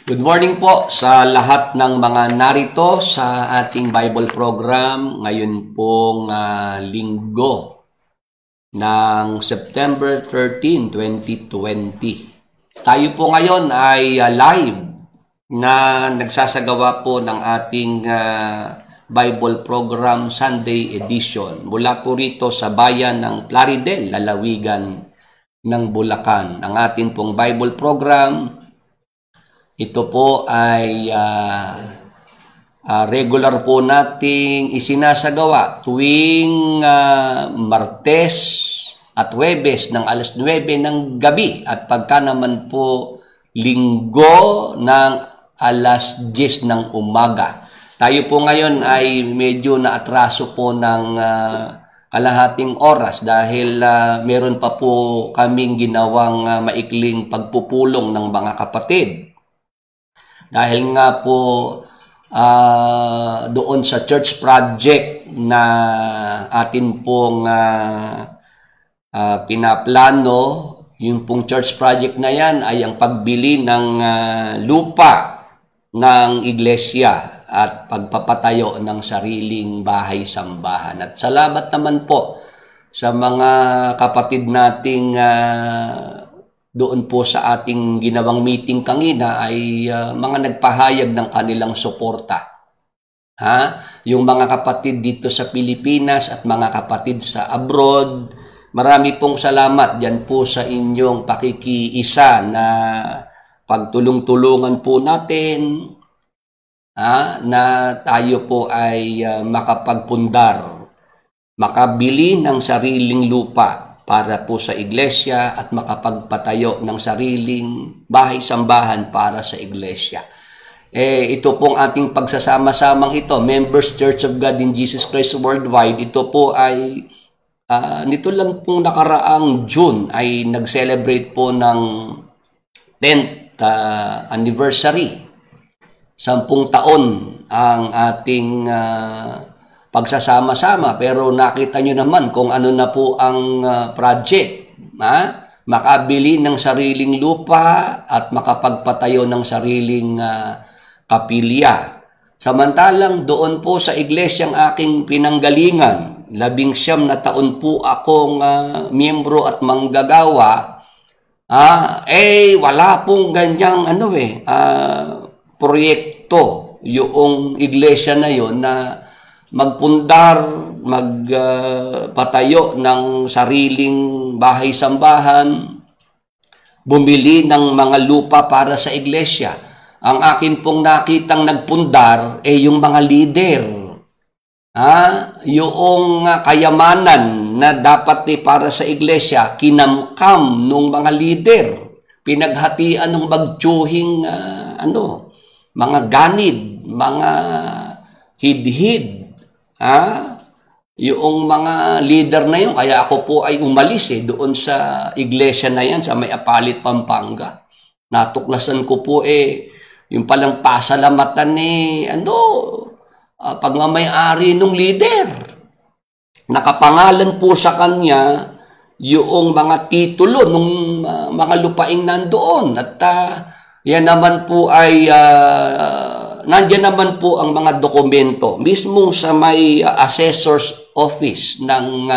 Good morning po sa lahat ng mga narito sa ating Bible program ngayon pong linggo ng September 13, 2020. Tayo po ngayon ay live na nagsasagawa po ng ating Bible program Sunday edition mula po rito sa bayan ng Plaridel, lalawigan ng Bulacan. Ang ating pong Bible program, ito po ay regular po nating isinasagawa tuwing Martes at Huwebes ng alas 9 ng gabi at pagka naman po Linggo ng alas 10 ng umaga. Tayo po ngayon ay medyo naatraso po ng kalahating oras dahil meron pa po kaming ginawang maikling pagpupulong ng mga kapatid. Dahil nga po doon sa church project na atin pong pinaplano, yung pong church project na yan ay ang pagbili ng lupa ng iglesia at pagpapatayo ng sariling bahay-sambahan. At salamat naman po sa mga kapatid nating doon po sa ating ginawang meeting kanina ay mga nagpahayag ng kanilang suporta. Yung mga kapatid dito sa Pilipinas at mga kapatid sa abroad, marami pong salamat dyan po sa inyong pakikiisa na pagtulong-tulungan po natin na tayo po ay makapagpundar, makabili ng sariling lupa para po sa iglesia at makapagpatayo ng sariling bahay-sambahan para sa iglesia. Ito pong ating pagsasama-samang ito, Members Church of God in Jesus Christ Worldwide, ito po ay nito lang pong nakaraang June ay nag-celebrate po ng 10th anniversary. 10 taon ang ating pagsasama-sama, pero nakita nyo naman kung ano na po ang project. Makabili ng sariling lupa at makapagpatayo ng sariling kapilya. Samantalang doon po sa iglesyang aking pinanggalingan, 19 na taon po akong miyembro at manggagawa, wala pong ganyang proyekto yung iglesia na yon na magpundar, magpatayo ng sariling bahay-sambahan, bumili ng mga lupa para sa iglesia. Ang akin pong nakitang nagpundar yung mga leader. Yung kayamanan na dapat para sa iglesia, kinamkam ng mga leader. Pinaghatian ng magtsuhing mga ganid, mga hid-hid. Yung mga leader na yun, kaya ako po ay umalis doon sa iglesia na yan sa May Apalit, Pampanga. Natuklasan ko po yung palang pasalamatan pagmamay-ari ng leader. Nakapangalan po sa kanya yung mga titulo ng mga lupaing nandoon. At yan naman po ay nandiyan naman po ang mga dokumento mismo sa may assessor's office ng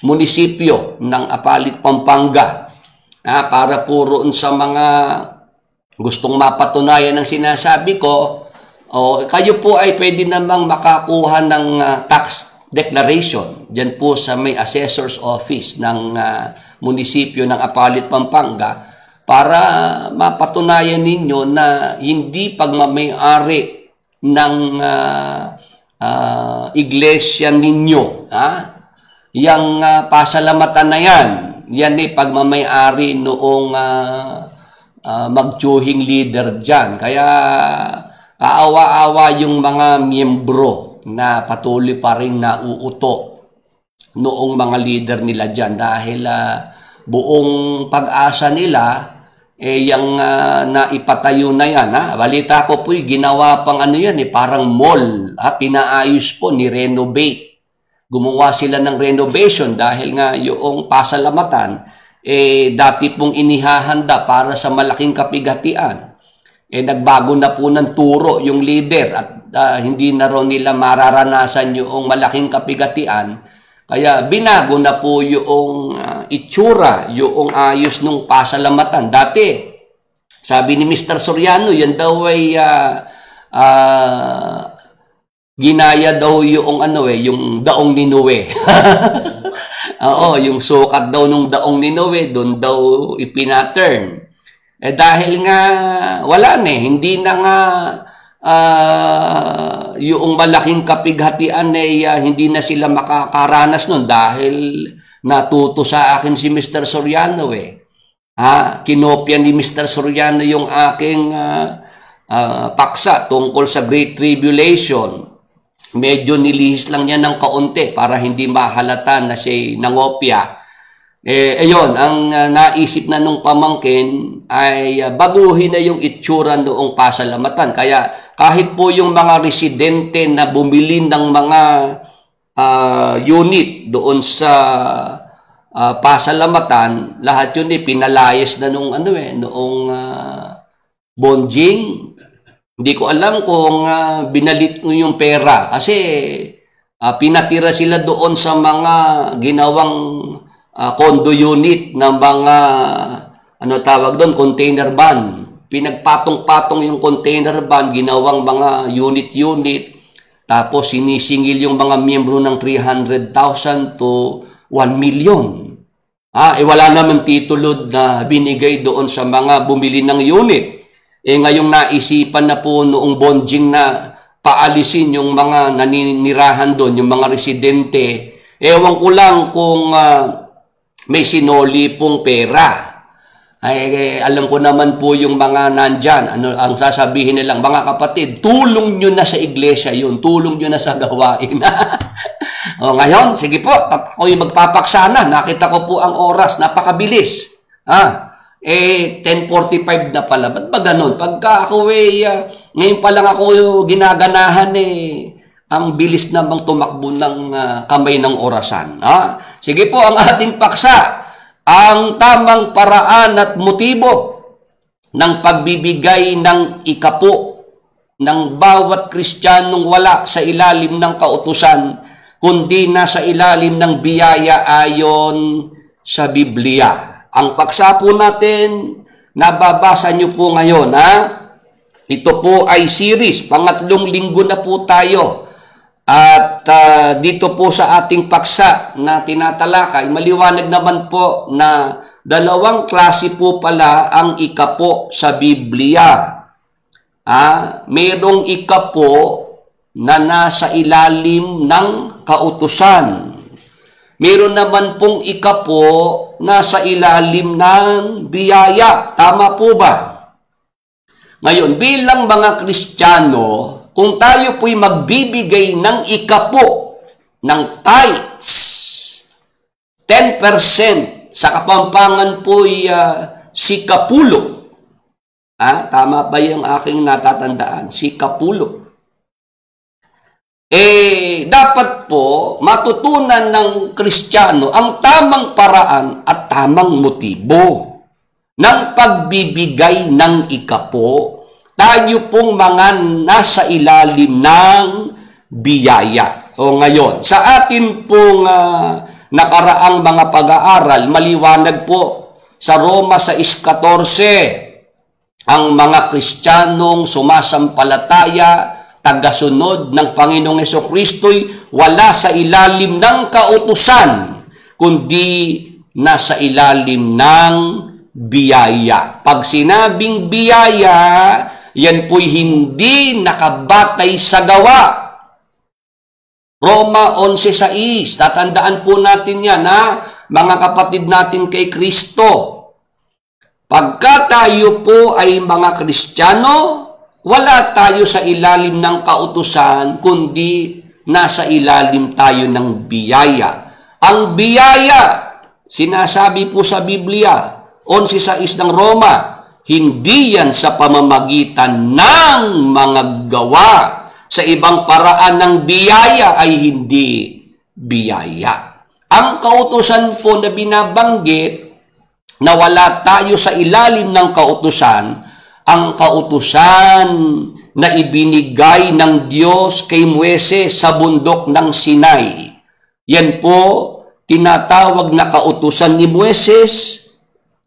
munisipyo ng Apalit, Pampanga. Para po roon sa mga gustong mapatunayan ng sinasabi ko, kayo po ay pwede namang makakuha ng tax declaration dyan po sa may assessor's office ng munisipyo ng Apalit, Pampanga, para mapatunayan ninyo na hindi pagmamay-ari ng iglesia ninyo. Yang pasalamatan na yan pagmamay-ari noong magtsuhing leader dyan. Kaya kaawa-awa yung mga miyembro na patuloy pa rin nauuto noong mga leader nila dyan dahil buong pag-asa nila yung naipatayo na yan. Balita ko po, ginawa pang parang mall. Pinaayos po, ni-renovate. Gumawa sila ng renovation dahil nga yung pasalamatan, dati pong inihahanda para sa malaking kapigatian. nagbago na po ng turo yung leader at hindi na raw nila mararanasan yung malaking kapigatian. Kaya binago na po yung itsura, yung ayos ng pasalamatan. Dati, sabi ni Mr. Soriano, yan daw ay ginaya daw yung yung daong ni Noe. Oo, yung sukat daw nung daong ni Noe, doon daw ipinaturn. Dahil nga wala na, hindi na nga yung malaking kapighatian hindi na sila makakaranas nun dahil natuto sa akin si Mr. Soriano kinopya ni Mr. Soriano yung aking paksa tungkol sa Great Tribulation. Medyo nilihis lang niya ng kaunti para hindi mahalata na siya'y nangopya. Ayun, ang naisip na nung pamangkin ay baguhin na yung itsura noong pasalamatan. Kaya kahit po yung mga residente na bumili ng mga unit doon sa pasalamatan, lahat yun pinalayas na nung noong bonjing. Hindi ko alam kung binalit mo yung pera kasi pinatira sila doon sa mga ginawang condo unit ng mga tawag doon, container van. Pinagpatong-patong yung container van, ginawang mga unit-unit. Tapos sinisingil yung mga miyembro ng 300,000 to 1 million. Wala naman titulo na binigay doon sa mga bumili ng unit. Ngayong naisipan na po noong bonjing na paalisin yung mga naninirahan doon, yung mga residente. Ewan ko lang kung may sinoli pong pera. Alam ko naman po yung mga nandyan. Ang sasabihin nilang, mga kapatid, tulong nyo na sa iglesia yun. Tulong nyo na sa gawain. Ngayon, sige po, ako'y magpapaksana. Nakita ko po ang oras. Napakabilis. 10:45 na pala. Ba't ba ganun? Pagka ako ngayon pa lang ako ginaganahan ang bilis namang tumakbo ng kamay ng orasan. Sige po, ang ating paksa, ang tamang paraan at motibo ng pagbibigay ng ikapo ng bawat Kristiyanong wala sa ilalim ng kautusan, kundi nasa ilalim ng biyaya ayon sa Biblia. Ang paksa po natin, nababasa nyo po ngayon. Ito po ay series, pangatlong linggo na po tayo. At dito po sa ating paksa na tinatalakay, maliwanag naman po na dalawang klase po pala ang ikapo sa Biblia. Mayroong ikapo na nasa ilalim ng kautusan. Mayroon naman pong ikapo nasa ilalim ng biyaya. Tama po ba? Ngayon, bilang mga Kristiyano, kung tayo po'y magbibigay ng ikapo, ng tithes, 10% sa Kapampangan po'y sikapulo. Tama ba yung aking natatandaan? Sikapulo. Dapat po matutunan ng Kristiyano ang tamang paraan at tamang motibo ng pagbibigay ng ikapo. Tayo pong mga nasa ilalim ng biyaya. Ngayon, sa atin pong nakaraang mga pag-aaral, maliwanag po sa Roma 6:14, ang mga Kristiyanong sumasampalataya, tagasunod ng Panginoong Hesukristo'y wala sa ilalim ng kautusan, kundi nasa ilalim ng biyaya. Pag sinabing biyaya, yan po'y hindi nakabatay sa gawa. Roma 11:6, tatandaan po natin yan, mga kapatid natin kay Kristo. Pagka tayo po ay mga Kristiyano, wala tayo sa ilalim ng kautusan, kundi nasa ilalim tayo ng biyaya. Ang biyaya, sinasabi po sa Biblia, 11:6 ng Roma, hindi yan sa pamamagitan ng mga gawa. Sa ibang paraan ng biyaya ay hindi biyaya. Ang kautusan po na binabanggit na wala tayo sa ilalim ng kautusan ang kautusan na ibinigay ng Diyos kay Moises sa bundok ng Sinai. Yan po, tinatawag na kautusan ni Moises.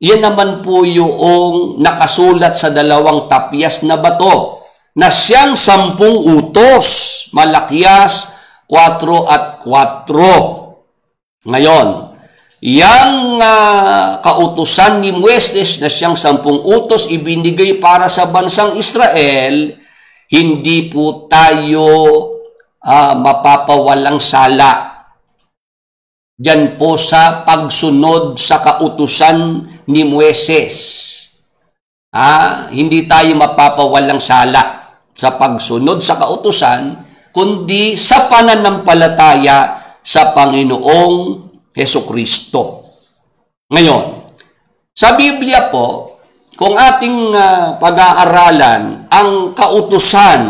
Yan naman po yung nakasulat sa 2 tapyas na bato na siyang 10 utos, Malakias 4 at 4. Ngayon, yang kautusan ni Moises na siyang 10 utos ibinigay para sa bansang Israel, hindi po tayo mapapawalang sala diyan po sa pagsunod sa kautusan ni Moises. Hindi tayo mapapawalang sala sa pagsunod sa kautusan, kundi sa pananampalataya sa Panginoong Hesukristo. Ngayon, sa Biblia po, kung ating pag-aaralan ang kautusan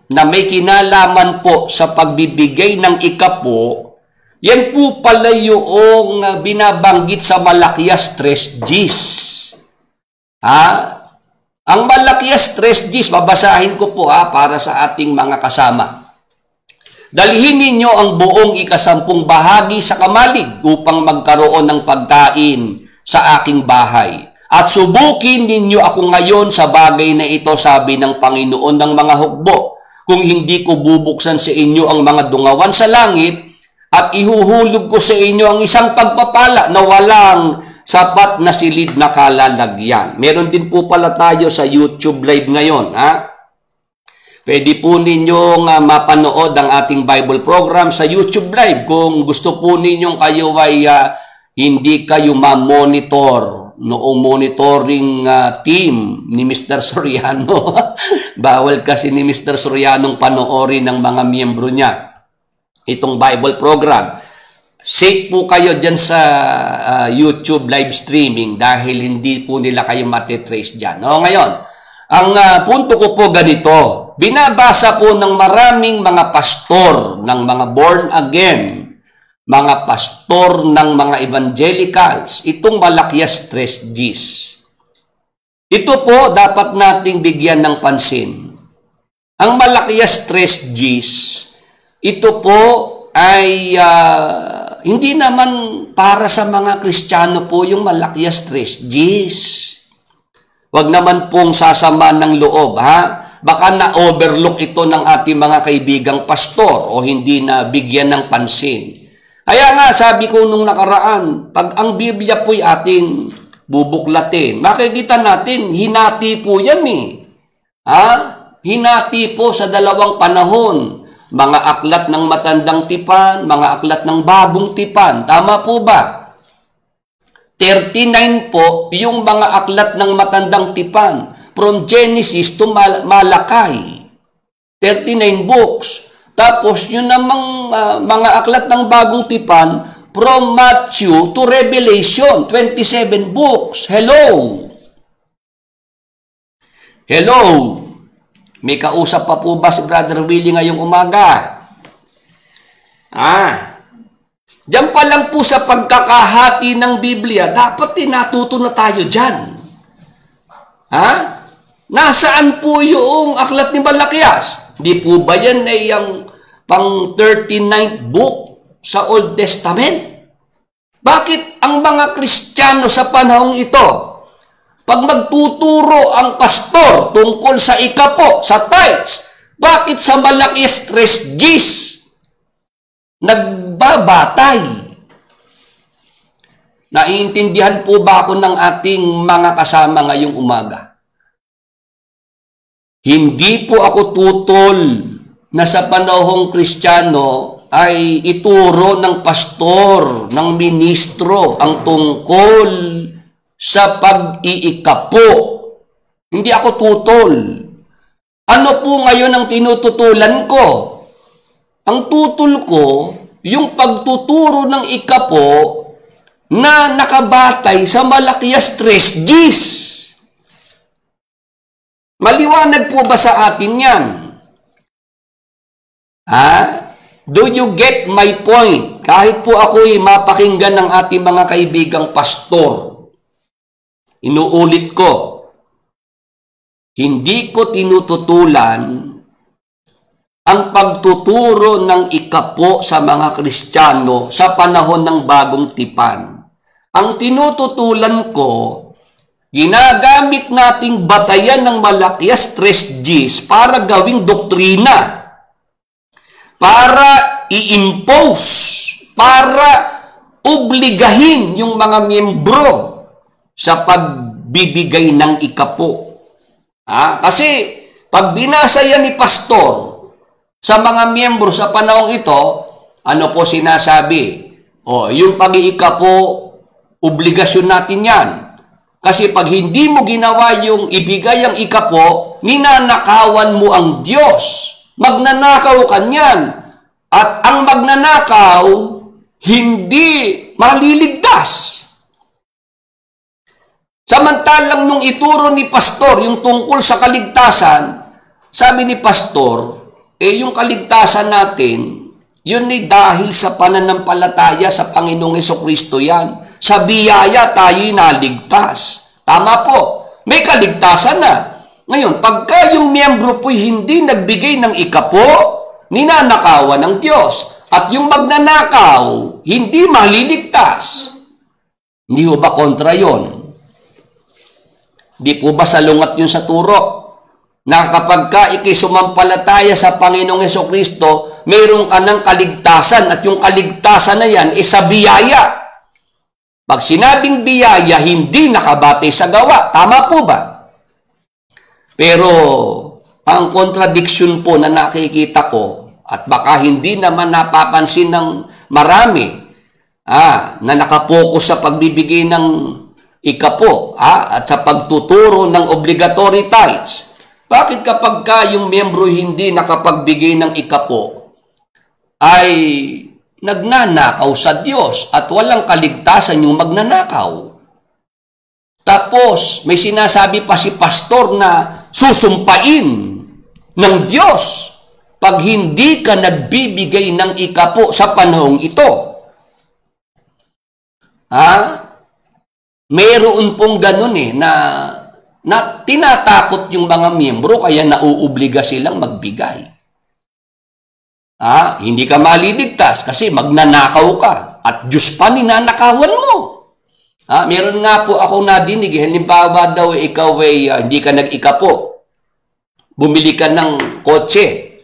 na may kinalaman po sa pagbibigay ng ikapo, yan po pala yung binabanggit sa Malakias 3:10. Ang Malakias 3:10, babasahin ko po para sa ating mga kasama. Dalhin ninyo ang buong 10 bahagi sa kamalig upang magkaroon ng pagkain sa aking bahay. At subukin ninyo ako ngayon sa bagay na ito, sabi ng Panginoon ng mga hukbo. Kung hindi ko bubuksan sa inyo ang mga dungawan sa langit at ihuhulog ko sa inyo ang isang pagpapala na walang sapat na silid na kalalagyan. Meron din po pala tayo sa YouTube live ngayon. Pwede po ninyong mapanood ang ating Bible program sa YouTube live. Kung gusto po ninyong kayo ay hindi kayo ma-monitor noong monitoring team ni Mr. Soriano. Bawal kasi ni Mr. Soriano panoorin ng mga miyembro niya itong Bible program. Safe po kayo dyan sa YouTube live streaming dahil hindi po nila kayo matitrace dyan. Ngayon, ang punto ko po ganito. Binabasa po ng maraming mga pastor, ng mga born again, mga pastor ng mga evangelicals, itong Malakias 3:10. Ito po dapat nating bigyan ng pansin. Ang Malakias 3:10, ito po ay hindi naman para sa mga Kristiyano po yung Malakias 3:10. Wag naman pong sasama ng loob, Baka na-overlook ito ng ating mga kaibigang pastor o hindi na bigyan ng pansin. Kaya nga, sabi ko nung nakaraan, pag ang Biblia po'y ating bubuklatin, makikita natin, hinati po yan Hinati po sa 2 panahon. Mga aklat ng matandang tipan, mga aklat ng bagong tipan. Tama po ba? 39 po yung mga aklat ng matandang tipan. From Genesis to Malakay. 39 books. Tapos yun namang mga aklat ng bagong tipan, from Matthew to Revelation, 27 books. Hello! Hello! May kausap pa po ba si Brother Willie ngayong umaga? Diyan pa lang po sa pagkakahati ng Biblia, dapat natuto na tayo dyan. Nasaan po yung aklat ni Malakias? Di po ba yan ay ang pang 39th book sa Old Testament? Bakit ang mga Kristiyano sa panahong ito, pag magtuturo ang pastor tungkol sa ikapo, sa tithes, bakit sa Malakias 3:10 nagbabatay? Naiintindihan po ba ako ng ating mga kasama ngayong umaga? Hindi po ako tutol na sa panahong Kristiyano ay ituro ng pastor, ng ministro, ang tungkol sa pag-iikapo. Hindi ako tutol. Ano po ngayon ang tinututulan ko? Ang tutol ko, yung pagtuturo ng ikapo na nakabatay sa Malakias 3:10. Maliwanag po ba sa atin yan? Do you get my point? Kahit po ako'y mapakinggan ng ating mga kaibigang pastor, inuulit ko, hindi ko tinututulan ang pagtuturo ng ikapo sa mga Kristiyano sa panahon ng bagong tipan. Ang tinututulan ko, ginagamit nating batayan ng Malakias 3:10 para gawing doktrina, para i-impose, para obligahin yung mga miyembro sa pagbibigay ng ikapo. Kasi pag binasa yan ni pastor sa mga miyembro sa panahong ito, ano po sinasabi? Yung pag-iikapo, obligasyon natin yan. Kasi pag hindi mo ginawa yung ibigay ang ikapo, ninanakawan mo ang Diyos. Magnanakaw ka niyan. At ang magnanakaw, hindi maliligtas. Samantalang nung ituro ni pastor yung tungkol sa kaligtasan, sabi ni pastor, yung kaligtasan natin, yun ay dahil sa pananampalataya sa Panginoong Hesukristo yan. Sa biyaya tayo'y naligtas. Tama po, may kaligtasan na. Ngayon, pagka yung miyembro po'y hindi nagbigay ng ikapo, ninanakawan ng Diyos. At yung magnanakaw, hindi maliligtas. Hindi po ba kontra yon? Di po ba salungat yun sa turo? Na kapag ka ikisumampalataya sa Panginoong Hesukristo, mayroon ka ng kaligtasan at yung kaligtasan na yan is sa biyaya. Pag sinabing biyaya, hindi nakabatay sa gawa. Tama po ba? Pero ang contradiction po na nakikita ko at baka hindi naman napapansin ng marami na nakapokus sa pagbibigay ng ikapo at sa pagtuturo ng obligatory tithes. Bakit kapag ka yung miyembro hindi nakapagbigay ng ikapo ay nagnanakaw sa Diyos at walang kaligtasan yung magnanakaw? Tapos may sinasabi pa si pastor na susumpain ng Diyos pag hindi ka nagbibigay ng ikapo sa panahong ito. Mayroon pong ganun na tinatakot yung mga miyembro kaya nauobliga silang magbigay. Hindi ka maliligtas kasi magnanakaw ka at Diyos pa ninanakawan mo. Meron nga po akong nadinig, halimbawa daw ikaw ay hindi ka nag-ikapo. Bumili ka ng kotse.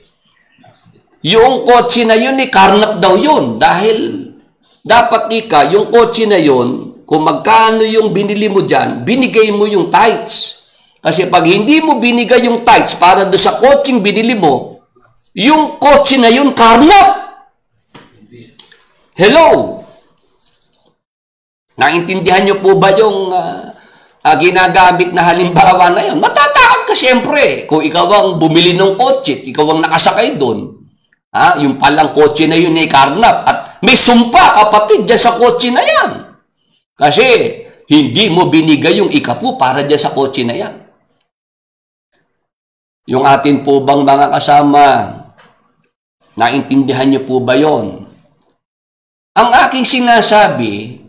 Yung kotse na yun karnap daw yun dahil dapat yung kotse na yun, kung magkano yung binili mo dyan, binigay mo yung tithes. Kasi pag hindi mo binigay yung tithes para doon sa kotseng binili mo, yung kotse na yun, karnap. Hello? Naintindihan nyo po ba yung ginagamit na halimbawa na yun? Matatakot ka siyempre kung ikaw ang bumili ng kotse, ikaw ang nakasakay doon. Yung palang kotse na yun ay karnap. At may sumpa, kapatid, dyan sa kotse na yan. Kasi hindi mo binigay yung ikapo para dyan sa kotse na yan. Yung atin po bang mga kasama, naintindihan niyo po ba yon? Ang aking sinasabi,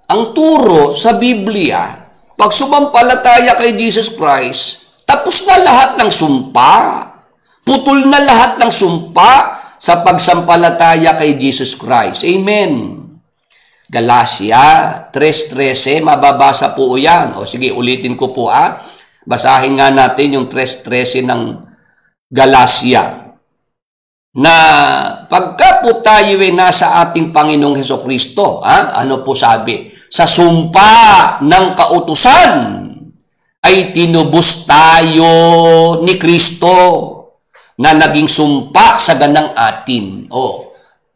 ang turo sa Biblia, pag sumampalataya kay Jesus Christ, tapos na lahat ng sumpa. Putol na lahat ng sumpa sa pagsampalataya kay Jesus Christ. Amen. Galacia 3:13, mababasa po yan. Sige, ulitin ko po Basahin nga natin yung 3:13 ng Galacia. Na pagka po tayo ay nasa ating Panginoong Hesukristo, ano po sabi? Sa sumpa ng kautusan ay tinubos tayo ni Kristo na naging sumpa sa ganang atin.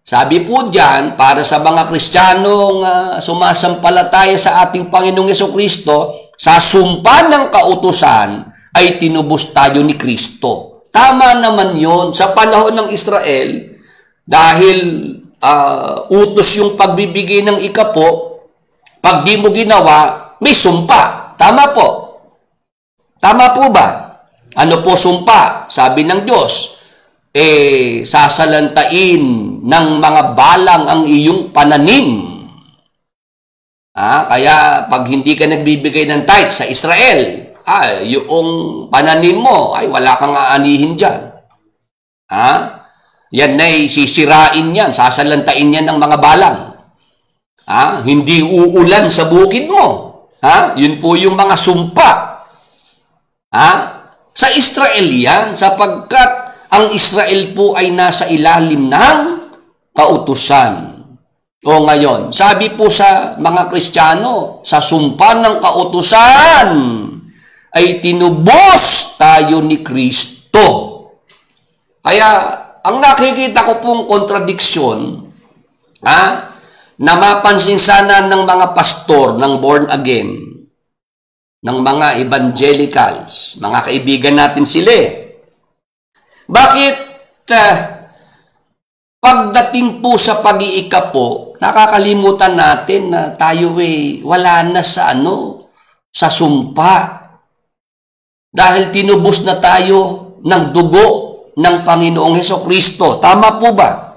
Sabi po dyan, para sa mga Kristiyanong sumasampalataya sa ating Panginoong Hesukristo, sa sumpa ng kautusan ay tinubos tayo ni Kristo. Tama naman yon sa panahon ng Israel, dahil utos yung pagbibigay ng ikapo, pag di mo ginawa, may sumpa. Tama po. Tama po ba? Ano po sumpa? Sabi ng Diyos, sasalantain ng mga balang ang iyong pananim. Kaya pag hindi ka nagbibigay ng tithes sa Israel, yung pananim mo, ay wala kang aanihin dyan. Yan na sisirain yan, sasalantain yan ng mga balang. Hindi uulan sa bukid mo. Yun po yung mga sumpa. Sa Israel yan, sapagkat ang Israel po ay nasa ilalim ng kautusan. O ngayon, sabi po sa mga Kristiyano, sa sumpa ng kautusan ay tinubos tayo ni Kristo. Kaya, ang nakikita ko pong kontradiksyon, na mapansin sana ng mga pastor ng born again, ng mga evangelicals, mga kaibigan natin sila. Bakit pagdating po sa pag-iikapo, nakakalimutan natin na tayo wala na sa sa sumpa. Dahil tinubos na tayo ng dugo ng Panginoong Hesukristo. Tama po ba?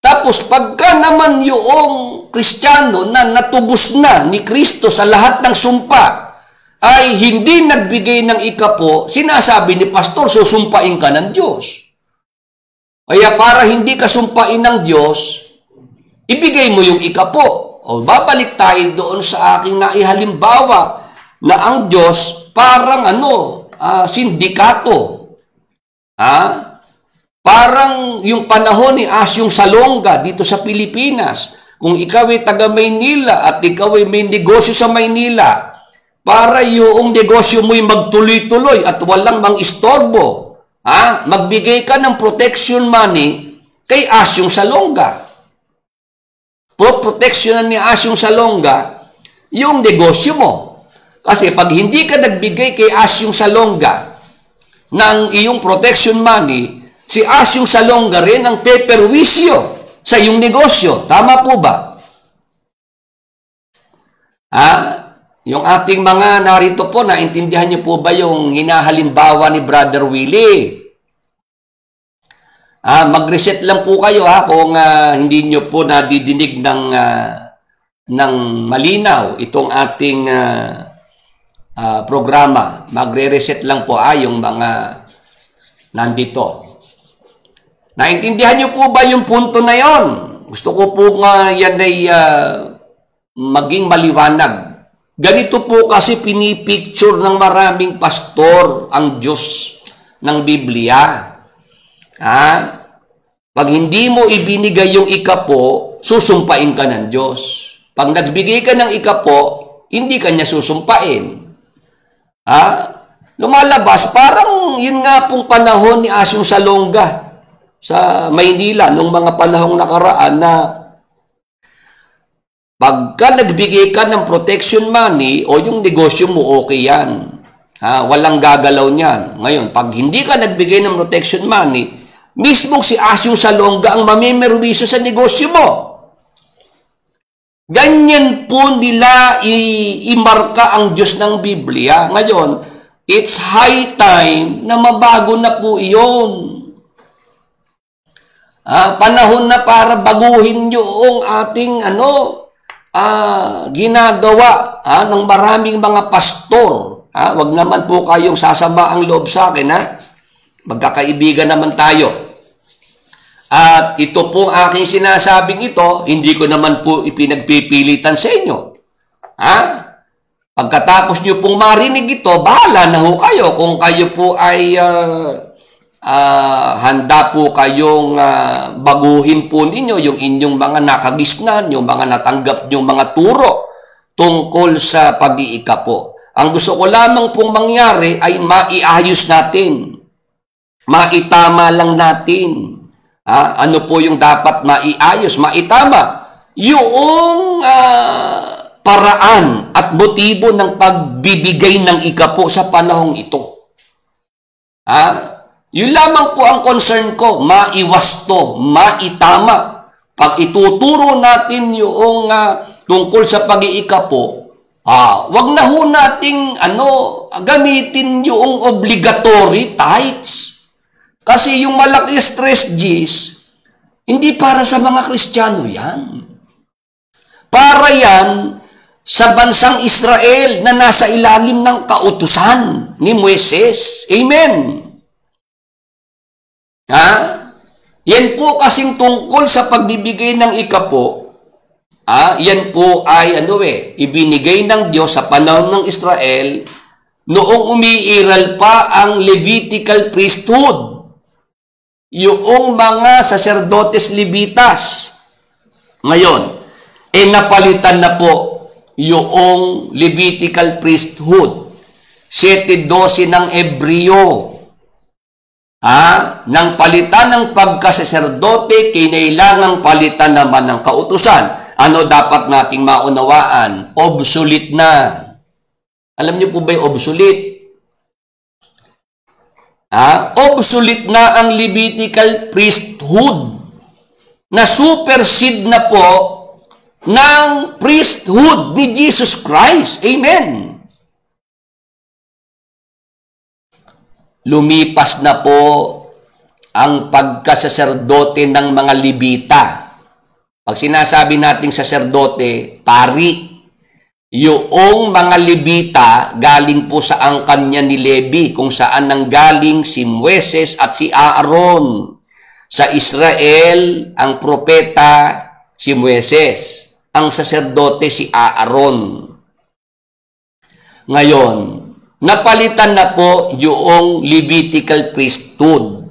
Tapos pagka naman yung Kristiyano na natubos na ni Kristo sa lahat ng sumpa, ay hindi nagbigay ng ikapo, sinasabi ni pastor, susumpain ka ng Diyos. Kaya para hindi ka sumpain ng Diyos, ibigay mo yung ikapo. O babalik tayo doon sa aking naihalimbawa na ang Diyos parang sindikato. Parang yung panahon ni Asyong Salonga dito sa Pilipinas. Kung ikaw ay taga Maynila at ikaw ay may negosyo sa Maynila, para yung negosyo mo'y magtuloy-tuloy at walang mang-istorbo, magbigay ka ng protection money kay Asyong Salonga. Protection ni Asyong Salonga yung negosyo mo. Kasi pag hindi ka nagbigay kay Asyong Salonga ng iyong protection money, si Asyong Salonga rin ang peperwisyo sa iyong negosyo. Tama po ba? Yung ating mga narito po, naintindihan niyo po ba yung hinahalimbawa ni Brother Willie? Mag-reset lang po kayo kung hindi niyo po nadidinig ng malinaw itong ating programa. Magre-reset lang po yung mga nandito. Naintindihan niyo po ba yung punto na yon? Gusto ko po yan ay maging maliwanag. Ganito po kasi pinipicture ng maraming pastor ang Diyos ng Biblia. Pag hindi mo ibinigay yung ikapo, susumpain ka ng Diyos. Pag nagbigay ka ng ikapo, hindi ka niya susumpain. Lumalabas, parang yun nga pong panahon ni Asyong Salonga sa Maynila, nung mga panahong nakaraan na pagka nagbigay ka ng protection money o yung negosyo mo, okay yan. Walang gagalaw niyan. Ngayon, pag hindi ka nagbigay ng protection money, mismo si Asyong Salonga ang mamimerwisyo sa negosyo mo. Ganyan po nila imarka ang Diyos ng Biblia. Ngayon, it's high time na mabago na po iyon. Panahon na para baguhin yung ating ginagawa ng maraming mga pastor. Wag naman po kayong sasama ang loob sa akin. Magkakaibigan naman tayo. At ito pong aking sinasabing ito, hindi ko naman po ipinagpipilitan sa inyo. Pagkatapos nyo pong marinig ito, bahala na ho kayo kung kayo po ay handa po kayong baguhin po ninyo yung inyong mga nakagisnan, yung mga natanggap yung mga turo tungkol sa pag-iikapo. Ang gusto ko lamang pong mangyari ay maiayos natin. Maitama lang natin. Ano po yung dapat maiayos, maitama? Yung paraan at motibo ng pagbibigay ng ikapo sa panahong ito. Yun lamang po ang concern ko, maiwasto, maitama. Pag ituturo natin yung tungkol sa pag-iikapo, wag na ho nating gamitin yung obligatory tithes. Kasi yung malaki stress Gs, hindi para sa mga Kristiyano yan. Para yan sa bansang Israel na nasa ilalim ng kautusan ni Moises. Amen. Yan po kasing tungkol sa pagbibigay ng ikapo. Yan po ay ibinigay ng Diyos sa panahon ng Israel noong umiiral pa ang Levitical priesthood. Yung mga saserdotes Levitas. Ngayon, napalitan na po yung Levitical priesthood. 7:12 ng Hebreo. Nang palitan ng pagkasaserdote, kinailangang palitan naman ng kautusan. Ano dapat nating maunawaan? Obsolete na. Alam niyo po ba yung obsolete? Obsolete na ang Levitical priesthood na supersede na po ng priesthood ni Jesus Christ. Amen. Lumipas na po ang pagkasaserdote ng mga Levita. Pag sinasabi nating saserdote, pari. Yung mga Levita galing po sa angkan niya ni Levi, kung saan nanggaling si Moises at si Aaron. Sa Israel, ang propeta si Moises, ang saserdote si Aaron. Ngayon, napalitan na po yung Levitical priesthood.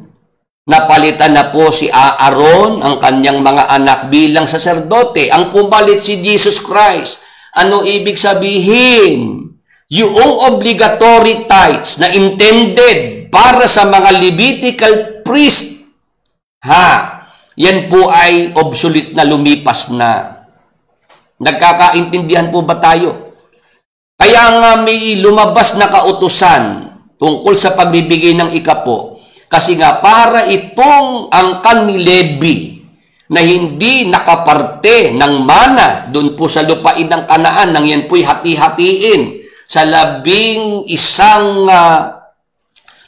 Napalitan na po si Aaron, ang kanyang mga anak bilang saserdote. Ang pumalit si Jesus Christ. Ano ibig sabihin? Yung obligatory tithes na intended para sa mga Levitical priest, yan po ay obsolete na, lumipas na. Nagkakaintindihan po ba tayo? Kaya nga may lumabas na kautusan tungkol sa pagbibigay ng ikapo. Kasi nga para itong angkan ni Levi na hindi nakaparte ng mana doon po sa lupain ng Kanaan, nang yan po'y hati-hatiin sa 11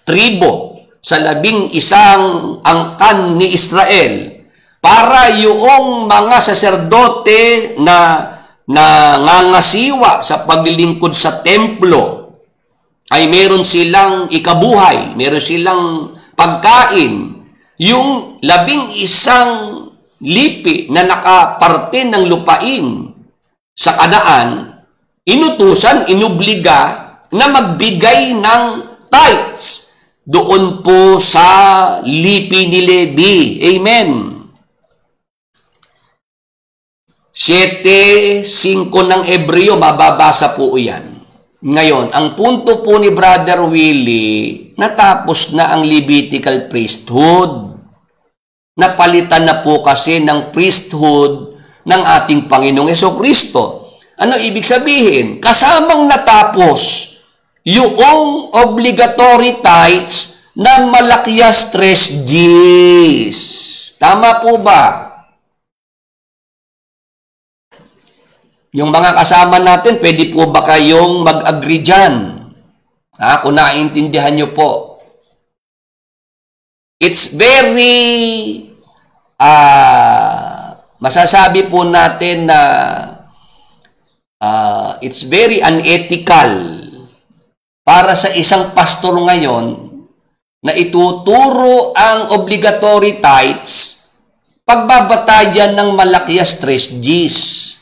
tribo, sa 11 angkan ni Israel, para yung mga saserdote na nangangasiwa sa paglilingkod sa templo ay meron silang ikabuhay, meron silang pagkain. Yung 11 lipi na nakaparte ng lupain sa Kanaan, inutusan, inubliga na magbigay ng tithes doon po sa lipi ni Levi. Amen. 7:5 ng Hebreo, mababasa po yan. Ngayon, ang punto po ni Brother Willie, natapos na ang Levitical priesthood. Napalitan na po kasi ng priesthood ng ating Panginoong Jesucristo. Ano ibig sabihin? Kasamang natapos yung obligatory tithes ng Malakias 3:10. Tama po ba? Yung mga kasama natin, pwede po ba kayong mag-agree dyan? Kung naiintindihan nyo po. It's very, masasabi po natin na it's very unethical para sa isang pastor ngayon na ituturo ang obligatory tithes pagbabatayan ng Malakias 3:10.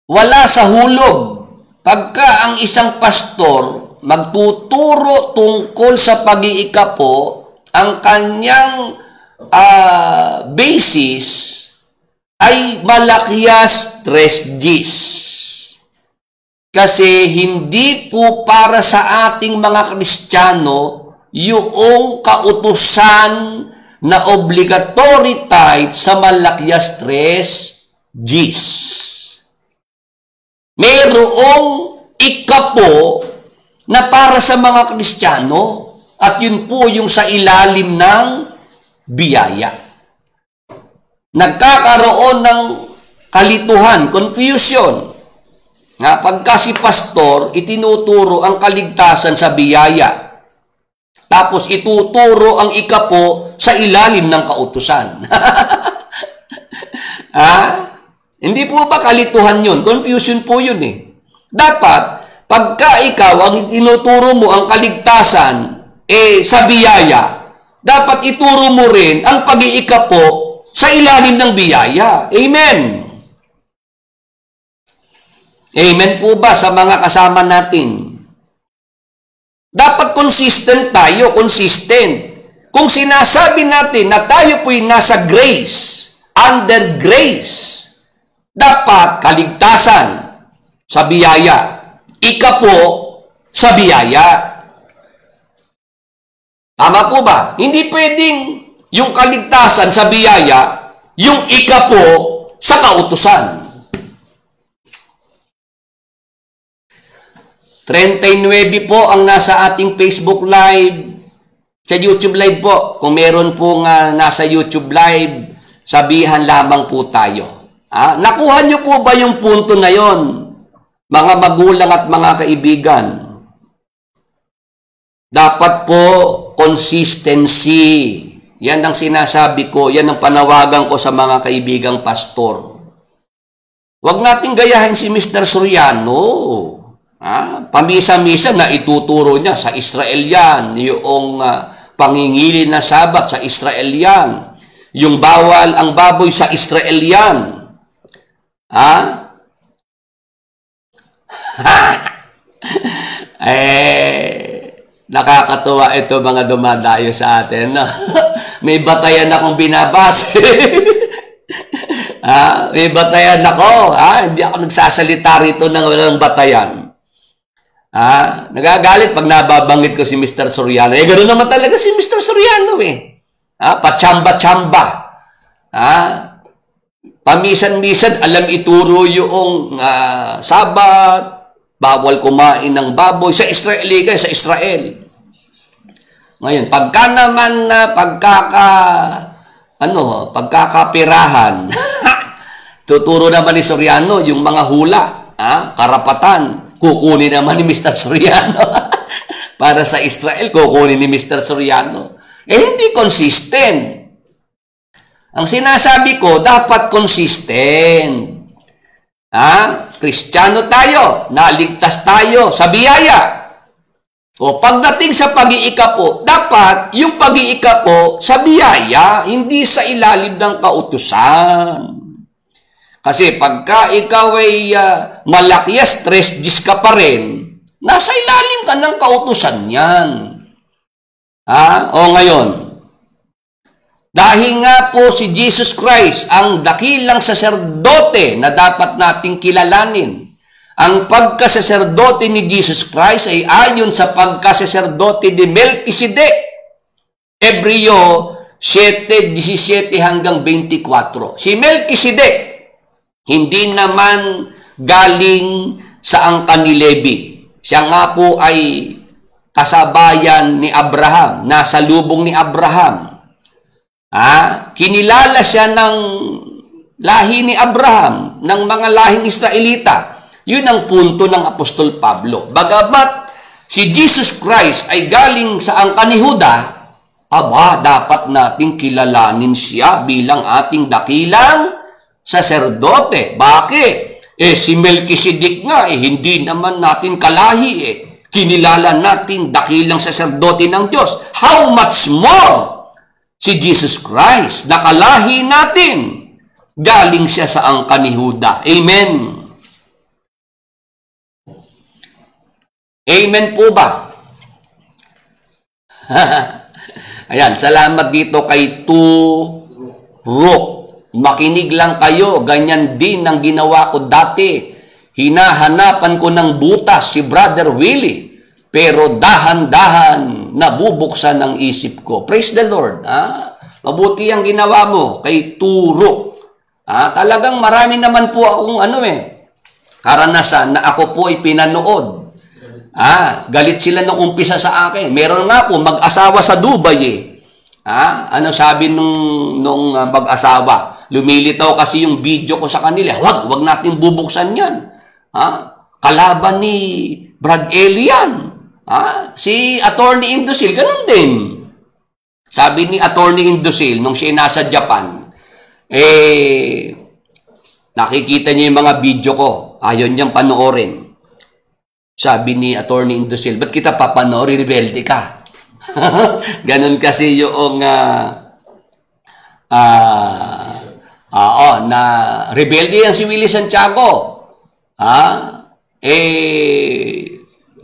Wala sa hulog. Pagka ang isang pastor magtuturo tungkol sa pag-iikapo, ang kanyang basis ay Malakias 3:10. Kasi hindi po para sa ating mga Kristiyano yung kautusan na obligatory tithe sa Malakias 3:10. Mayroong ikapo na para sa mga Kristiyano at yun po yung sa ilalim ng biyaya. Nagkakaroon ng kalituhan, confusion. Pagka si pastor, itinuturo ang kaligtasan sa biyaya. Tapos ituturo ang ikapo sa ilalim ng kautusan. Hindi po ba kalituhan yun? Confusion po yun eh. Dapat, pagka ikaw ang tinuturo mo ang kaligtasan sa biyaya, dapat ituro mo rin ang pag-iikapo sa ilalim ng biyaya. Amen. Amen po ba sa mga kasama natin? Dapat consistent tayo, consistent. Kung sinasabi natin na tayo po'y nasa grace, under grace, dapat kaligtasan sa biyaya, ikapo sa biyaya. Tama po ba? Hindi pwedeng yung kaligtasan sa biyaya, yung ikapo sa kautusan. 39 po ang nasa ating Facebook Live. Sa YouTube Live po, kung meron pong nasa YouTube Live, sabihan lamang po tayo. Nakuha niyo po ba yung punto na yon, mga magulang at mga kaibigan? Dapat po consistency. Yan ang sinasabi ko, yan ang panawagan ko sa mga kaibigang pastor. Huwag nating gayahin si Mr. Soriano. Pamisa-misa na ituturo niya sa Israel yan, yung pangingili na sabat sa Israel yan, yung bawal ang baboy sa Israel yan. Nakakatuwa ito mga dumadayo sa atin. No? May batayan akong binabase. May batayan ako. Hindi ako nagsasalita rito ng walang batayan. Nagagalit pag nababanggit ko si Mr. Soriano. Ganoon naman talaga si Mr. Soriano eh. Pachamba-chamba. Pamisan-misan, alam ituro yung sabat, bawal kumain ng baboy. Sa Israel, sa Israel. Ngayon, pagka naman pagkakapirahan, tuturo naman ni Soriano yung mga hula, karapatan, kukunin naman ni Mr. Soriano. Para sa Israel, kukunin ni Mr. Soriano. Hindi consistent. Ang sinasabi ko, dapat consistent. Kristiyano tayo, naligtas tayo sa biyaya. O pagdating sa pag-iikapo, dapat yung pag-iikapo sa biyaya, hindi sa ilalim ng kautusan. Kasi pagka ikaw ay malakyas, 3 Gs ka pa rin, nasa ilalim ka ng kautusan yan. O ngayon, dahil nga po si Jesus Christ ang dakilang saserdote na dapat nating kilalanin, ang pagkasaserdote ni Jesus Christ ay ayon sa pagkasaserdote ni Melchizedek. Hebreo 7:17 hanggang 24. Si Melchizedek, hindi naman galing sa angkan ni Levi. Siya nga po ay kasabayan ni Abraham, nasa lubong ni Abraham. Kinilala siya ng lahi ni Abraham, ng mga lahing Israelita. Yun ang punto ng Apostol Pablo. Bagamat si Jesus Christ ay galing sa angkan ni Juda, dapat nating kilalanin siya bilang ating dakilang saserdote. Bakit? Si Melchizedek nga, hindi naman natin kalahi Kinilala natin dakilang saserdote ng Diyos. How much more si Jesus Christ, nakalahi natin, galing siya sa angkan ni Juda. Amen. Amen po ba? Ayan, salamat dito kay Turok. Makinig lang kayo, ganyan din ang ginawa ko dati. Hinahanapan ko ng butas si Brother Willie, pero dahan-dahan nabubuksan ang isip ko. Praise the Lord. Mabuti ang ginawa mo kay Turok. Talagang marami naman po akong karanasan na ako po ay pinanood. Galit sila nung umpisa sa akin. Meron nga po mag-asawa sa Dubai Ano sabi nung mag-asawa? Lumilitaw kasi yung video ko sa kanila. Wag natin bubuksan yan. Kalaban ni Brad Elian. Si Attorney Indosil, ganun din. Sabi ni Attorney Indosil, nung siya nasa Japan, nakikita niya yung mga video ko. Ayaw niyang panoorin. Sabi ni Attorney Indosil, ba't kita papanoorin? Rebelde ka. Ganon kasi yung na rebelde yan si Willie Santiago.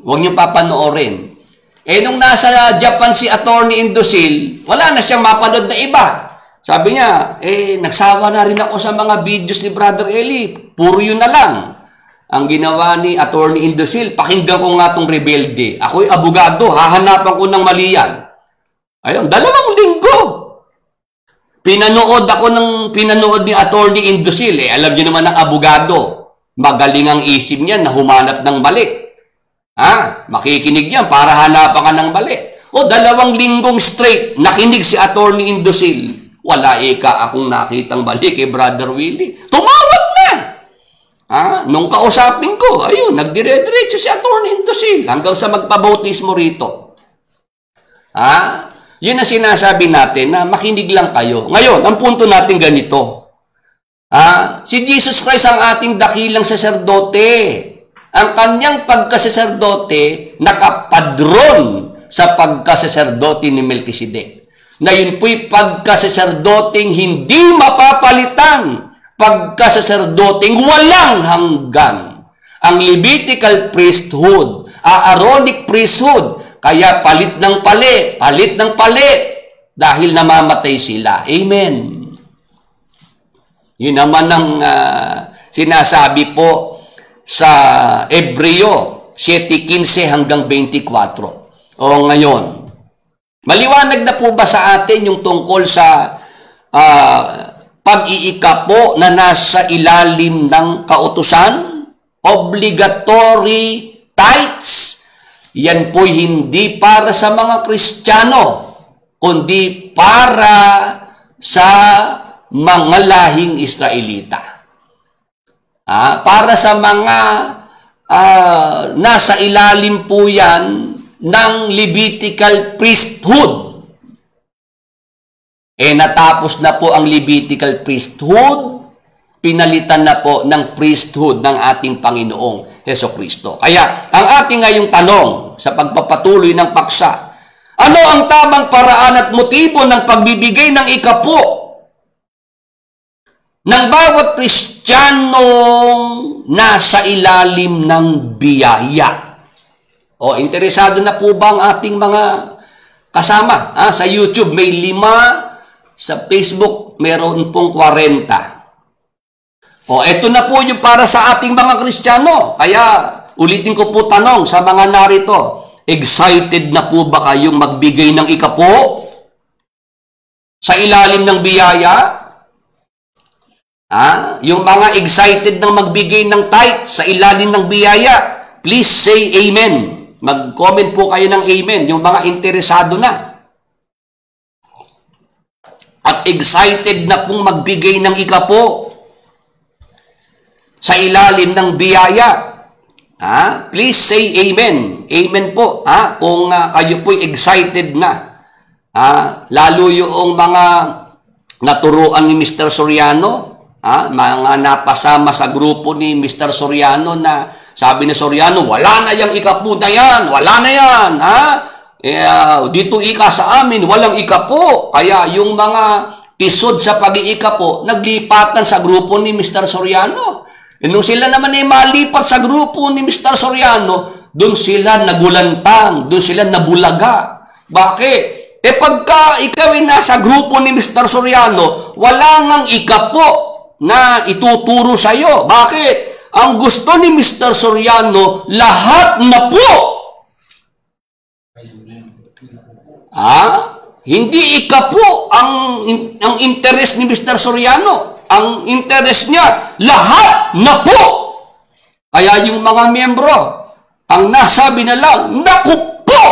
Huwag niyo papanoorin. Nung nasa Japan si Attorney Indosil, wala na siyang mapanood na iba. Sabi niya, nagsawa na rin ako sa mga videos ni Brother Eli. Puro yun na lang. Ang ginawa ni Attorney Indosil, pakinggan ko nga itong rebelde. Ako'y abogado, hahanapan ko ng mali yan. Ayun, 2 linggo. Pinanood ni Attorney Indosil. Alam niyo naman ang abogado. Magaling ang isip niya na humanap ng mali. Makikinig yan para hanapan ka ng mali. 2 linggong straight, nakinig si Attorney Indosil. Wala akong nakitang mali kay Brother Willie. Tumawag na! Nung kausapin ko, ayun, nagdire-diretso si Attorney Indosil hanggang sa magpabautismo rito. Yun ang sinasabi natin na makinig lang kayo. Ngayon, ang punto natin ganito. Si Jesus Christ ang ating dakilang saserdote. Ang kanyang pagkasaserdote nakapadron sa pagkasaserdote ni Melchizedek. Na yun po'y pagkasaserdoteng hindi mapapalitan. Pagkasaserdoteng walang hanggan. Ang Levitical priesthood, Aaronic priesthood, kaya palit ng palit, dahil namamatay sila. Amen. Yun naman ang sinasabi po sa Hebreo 7:15 hanggang 24. Ngayon, maliwanag na po ba sa atin yung tungkol sa pag-iika po na nasa ilalim ng kautusan? Obligatory tithes. Yan po'y hindi para sa mga Kristiyano, kundi para sa mga lahing Israelita. Para sa mga nasa ilalim po yan ng Levitical priesthood. Natapos na po ang Levitical priesthood, pinalitan na po ng priesthood ng ating Panginoong Hesukristo. Kaya, ang ating ngayong tanong sa pagpapatuloy ng paksa, ano ang tamang paraan at motibo ng pagbibigay ng ikapo ng bawat Kristiyanong nasa ilalim ng biyaya? Interesado na po ba ang ating mga kasama? Sa YouTube may 5, sa Facebook meron pong 40. Ito na po yung para sa ating mga Kristiyano. Kaya, ulitin ko po tanong sa mga narito. Excited na po ba kayong magbigay ng ikapo? Sa ilalim ng biyaya? Yung mga excited na magbigay ng tithe sa ilalim ng biyaya, please say amen. Mag-comment po kayo ng amen. Yung mga interesado na. At excited na pong magbigay ng ikapo sa ilalim ng biyaya. Please say amen. Amen po. Kung kayo po'y excited na. Lalo yung mga naturuan ni Mr. Soriano, mga napasama sa grupo ni Mr. Soriano na sabi ni Soriano, wala na yung ikapo na yan. Wala na yan. Dito ika sa amin, walang ikapo. Kaya yung mga pisod sa pag-iikapo, naglipatan sa grupo ni Mr. Soriano. Nung sila naman ay malipat sa grupo ni Mr. Soriano, doon sila nagulantang, doon sila nabulaga. Bakit? Pagka ikaw ay nasa grupo ni Mr. Soriano, wala ngang ikapo na ituturo sa'yo. Bakit? Ang gusto ni Mr. Soriano, lahat na po. Hindi ikapo ang interest ni Mr. Soriano. Ang interest niya, lahat na po. Kaya yung mga miyembro, ang nasabi na lang, naku po!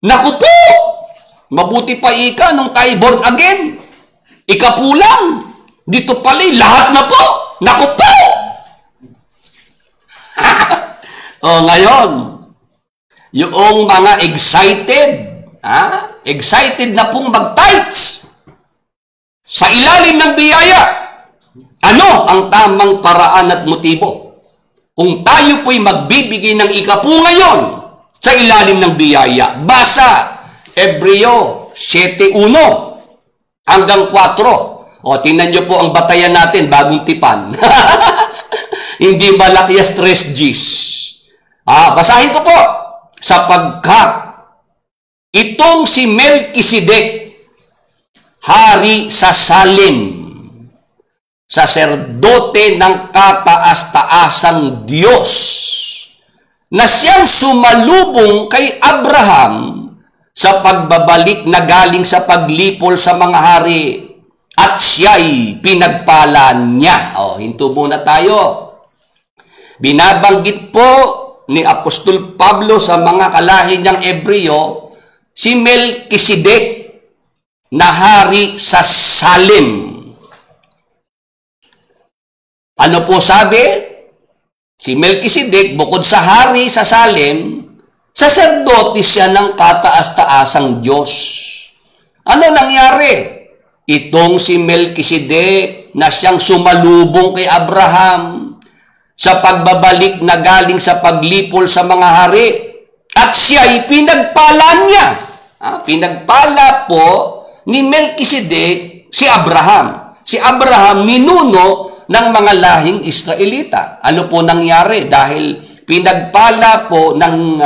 Naku po! Mabuti pa ika nung tayo born again. Ika po lang. Dito pala, lahat na po. Naku po! Ngayon, Yung mga excited, excited na pong mag-tithes sa ilalim ng biyaya. Ano ang tamang paraan at motibo? Kung tayo po'y magbibigay ng ikapu ngayon sa ilalim ng biyaya, basa Hebreo 7:1 hanggang 4. O, tingnan nyo po ang batayan natin, bagong tipan. Hindi malaki stress G's. Basahin ko po. Sapagkat itong si Melkisedek, hari sa Salem, saserdote ng kataas-taasang Diyos, na siyang sumalubong kay Abraham sa pagbabalik na galing sa paglipol sa mga hari, at siya'y pinagpala niya. Hinto muna tayo. Binabanggit po ni Apostol Pablo sa mga kalahi niyang Hebreo si Melkisedek na hari sa Salem. Ano po sabi? Si Melkisedek, bukod sa hari sa Salem, saserdote siya ng kataas-taasang Diyos. Ano nangyari? Itong si Melkisedek na siyang sumalubong kay Abraham sa pagbabalik na galing sa paglipol sa mga hari, at siya'y pinagpala niya. Pinagpala po ni Melkisedek si Abraham. Si Abraham ninuno ng mga lahing Israelita. Ano po nangyari? Dahil pinagpala po ng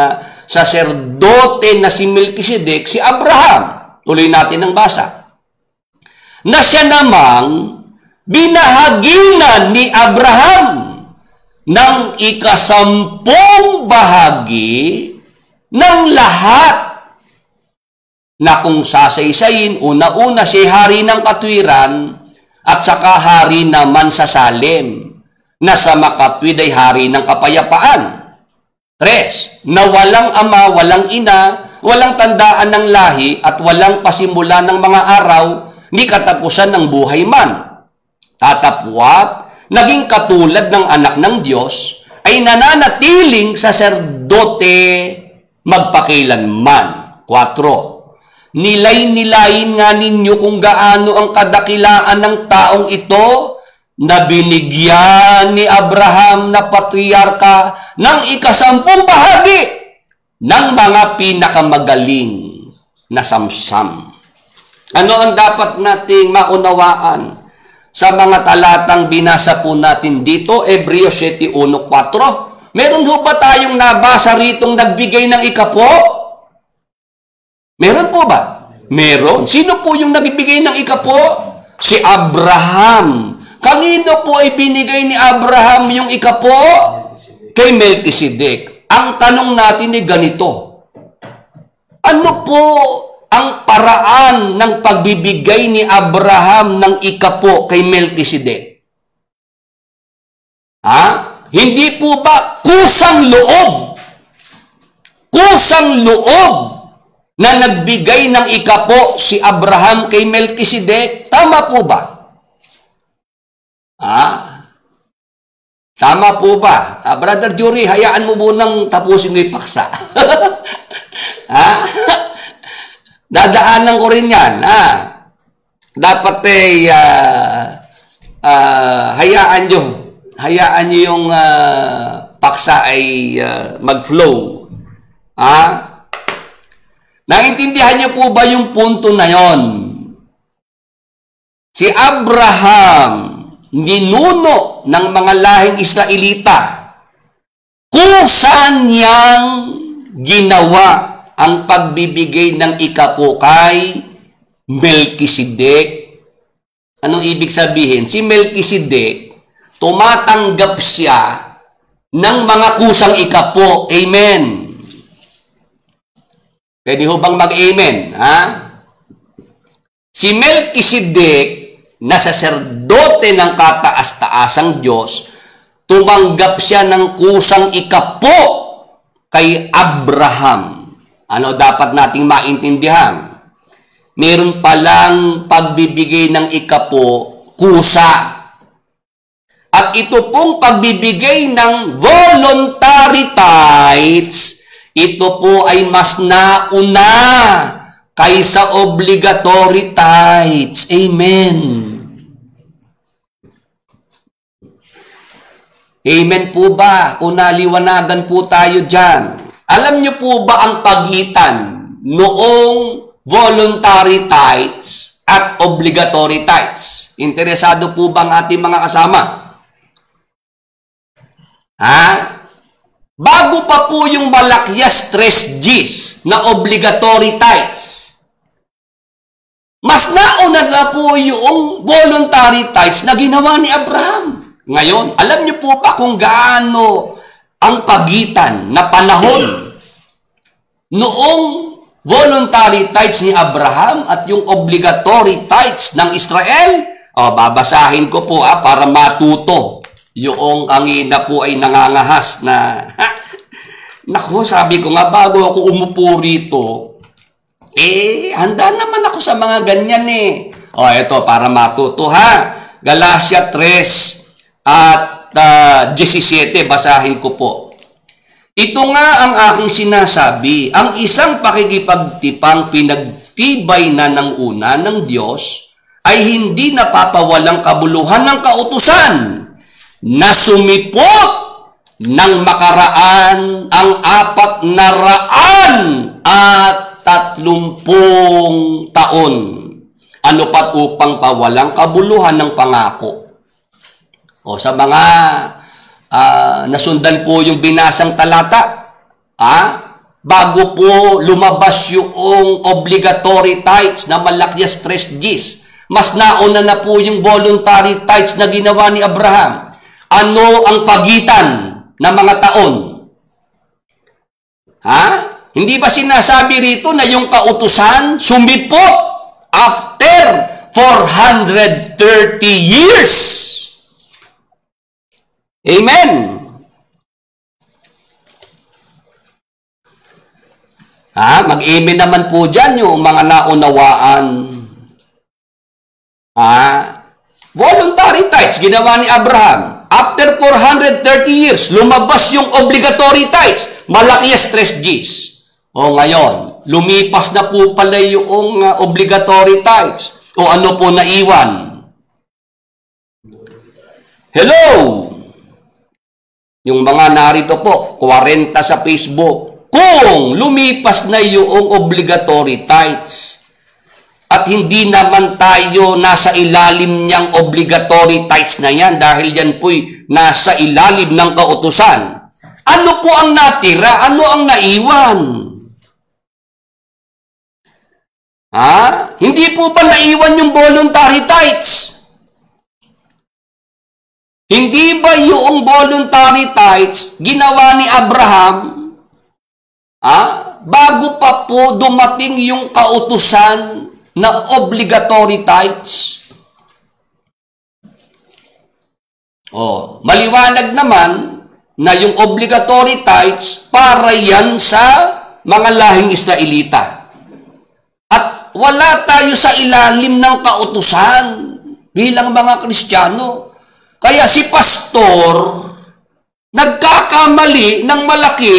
saserdote na si Melkisedek si Abraham. Tuloy natin ang basa. Na siya namang binahaginan ni Abraham ng 10 bahagi ng lahat na kung sasaysayin, una-una siya hari ng katwiran at saka hari naman sa Salem, na sa makatwid ay hari ng kapayapaan. 3, na walang ama, walang ina, walang tandaan ng lahi at walang pasimula ng mga araw ni katapusan ng buhay man. Tatapwat, naging katulad ng anak ng Diyos, ay nananatiling saserdote magpakilanman. 4. Nilay-nilayin nga ninyo kung gaano ang kadakilaan ng taong ito na binigyan ni Abraham na patriarka ng 10 bahagi ng mga pinakamagaling na samsam. Ano ang dapat nating maunawaan sa mga talatang binasa po natin dito? Hebreo 7:1-4. Meron ho ba tayong nabasa ritong nagbigay ng ikapo? Meron po ba? Meron. Sino po yung nagbigay ng ikapo? Si Abraham. Kanino po ay binigay ni Abraham yung ikapo? Kay Melkisedek. Ang tanong natin ay ganito. Ano po ang paraan ng pagbibigay ni Abraham ng ikapo kay Melkisedek? Hindi po ba kusang loob? Kusang loob na nagbigay ng ikapo si Abraham kay Melkisedek? Tama po ba? Tama po ba? Brother Jury, hayaan mo munang tapusin yung paksa. Dadaanan ko rin yan. Dapat hayaan nyo yung paksa ay mag-flow. Naintindihan niyo po ba yung punto na yon? Si Abraham, ninuno ng mga lahing Israelita, kung saan niyang ginawa ang pagbibigay ng ikapo kay Melkisedek. Anong ibig sabihin? Si Melkisedek, tumatanggap siya ng mga kusang ikapo. Amen. Pwede ho bang mag-amen? Si Melkisedek, na saserdote ng kataas-taasang Diyos, tumanggap siya ng kusang ikapo kay Abraham. Ano dapat nating maintindihan? Meron palang pagbibigay ng ikapo, kusa. At ito pong pagbibigay ng voluntary tithes, ito po ay mas nauna kaysa obligatory tithes. Amen. Amen po ba? Kung naliwanagan po tayo dyan. Alam niyo po ba ang pagitan noong voluntary tithes at obligatory tithes? Interesado po ba ang ating mga kasama? Ha? Bago pa po yung Malakias 3Gs na obligatory tithes, mas nauna na po yung voluntary tithes na ginawa ni Abraham. Ngayon, alam niyo po ba kung gaano ang pagitan na panahon noong voluntary tithes ni Abraham at yung obligatory tithes ng Israel? Babasahin ko po para matuto. Yung angina po ay nangangahas na, naku, sabi ko nga, bago ako umupo rito, handa naman ako sa mga ganyan ito, para matuto ha. Galatia 3 at 17, basahin ko po. Ito nga ang aking sinasabi, ang isang pakikipagtipang pinagtibay na ng una ng Diyos ay hindi napapawalang kabuluhan ng kautusan na sumipot ng makaraan ang 430 taon. Ano pat upang pawalang kabuluhan ng pangako. Sa mga nasundan po yung binasang talata, bago po lumabas yung obligatory tithes na Malakias 3Gs, mas nauna na po yung voluntary tithes na ginawa ni Abraham. Ano ang pagitan ng mga taon? Hindi ba sinasabi rito na yung kautusan sumipot after 430 years? Amen. Mag-amen naman po dyan yung mga naunawaan. Voluntary tithes, ginawa ni Abraham. After 430 years, lumabas yung obligatory tithes, Malakias 3Gs. Ngayon, lumipas na po pala yung obligatory tithes. Ano po naiwan? Hello! Yung mga narito po, 40 sa Facebook. Kung lumipas na yung obligatory tithes at hindi naman tayo nasa ilalim niyang obligatory tithes na yan dahil yan po'y nasa ilalim ng kautusan, ano po ang natira? Ano ang naiwan? Hindi po ba naiwan yung voluntary tithes? Hindi ba yung voluntary tithes ginawa ni Abraham bago pa po dumating yung kautusan na obligatory tithes? Maliwanag naman na yung obligatory tithes para yan sa mga lahing Israelita. At wala tayo sa ilalim ng kautusan bilang mga Kristiyano. Kaya si pastor, nagkakamali ng malaki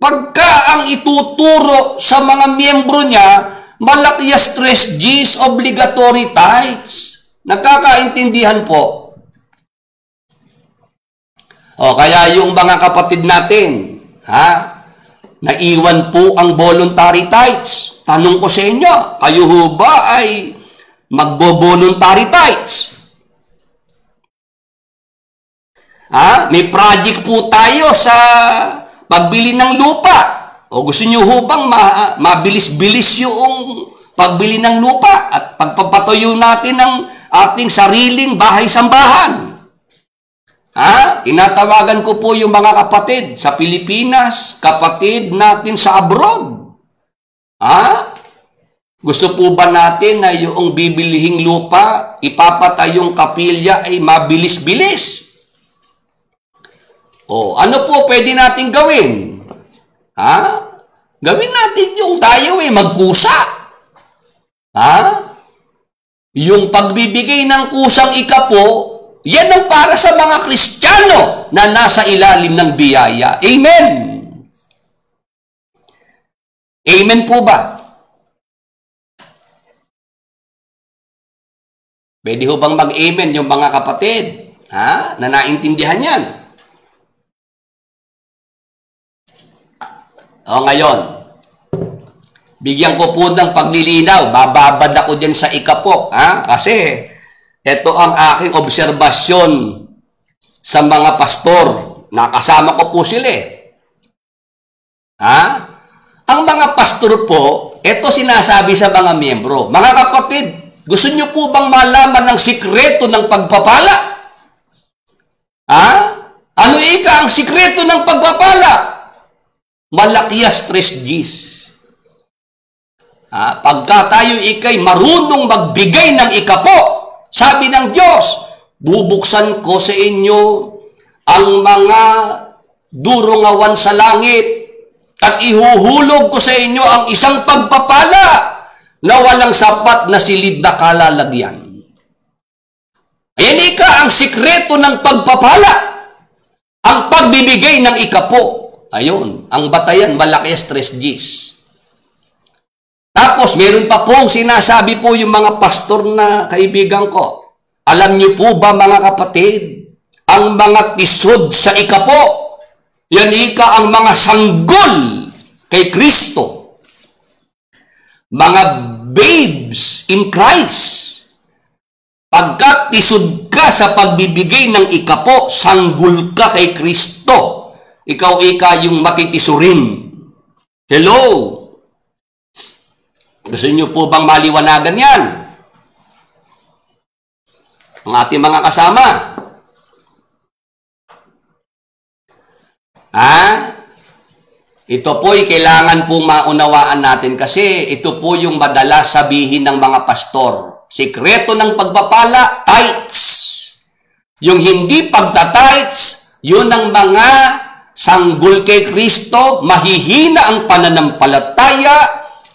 pagka ang ituturo sa mga miyembro niya, Malakias 3Gs, obligatory tithes. Nagkakaintindihan po. Kaya yung mga kapatid natin, naiwan po ang voluntary tithes. Tanong ko sa inyo, kayo ho ba ay magbo-voluntary tithes? May project po tayo sa pagbili ng lupa. Gusto nyo ho bang mabilis-bilis yung pagbili ng lupa at pagpapatuyo natin ng ating sariling bahay-sambahan? Tinatawagan ko po yung mga kapatid sa Pilipinas, kapatid natin sa abroad. Gusto po ba natin na yung bibilihing lupa, ipapatayong kapilya ay mabilis-bilis? Ano po pwede natin gawin? Gawin natin yung tayo magkusa. Yung pagbibigay ng kusang ikapo, yan ang para sa mga Kristiyano na nasa ilalim ng biyaya. Amen! Amen po ba? Pwede ho bang mag-amen yung mga kapatid? Ha? Na naintindihan yan. O ngayon, bigyan ko po ng paglilinaw. Bababad ako dyan sa ikapo. Ha? Kasi, ito ang aking obserbasyon sa mga pastor. Nakasama ko po sila eh. Ha? Ang mga pastor po, ito sinasabi sa mga miyembro. Mga kapatid, gusto niyo po bang malaman ng sikreto ng pagpapala? Ha? Ano ika ang sikreto ng pagpapala? Malakias 3 Gs. Pagka tayo ikay marunong magbigay ng ikapo, sabi ng Diyos, bubuksan ko sa inyo ang mga durungawan sa langit at ihuhulog ko sa inyo ang isang pagpapala na walang sapat na silid na kalalagyan. Ayan ika ang sikreto ng pagpapala, ang pagbibigay ng ikapo. Ayun, ang batayan, Malakias 3 Gs. Tapos, meron pa pong sinasabi po yung mga pastor na kaibigan ko. Alam niyo po ba mga kapatid, ang mga tisod sa ikapo, yan ika ang mga sanggol kay Kristo. Mga babes in Christ. Pagkat tisod ka sa pagbibigay ng ikapo, sanggol ka kay Kristo. Ikaw ika yung matitisurin. Hello? Gusto niyo po bang maliwanagan yan? Ang ating mga kasama. Ito po'y kailangan po maunawaan natin kasi ito po yung madalas sabihin ng mga pastor. Sikreto ng pagpapala, tithes. Yung hindi pagta-tithes, yun ang mga sanggol kay Kristo, mahihina ang pananampalataya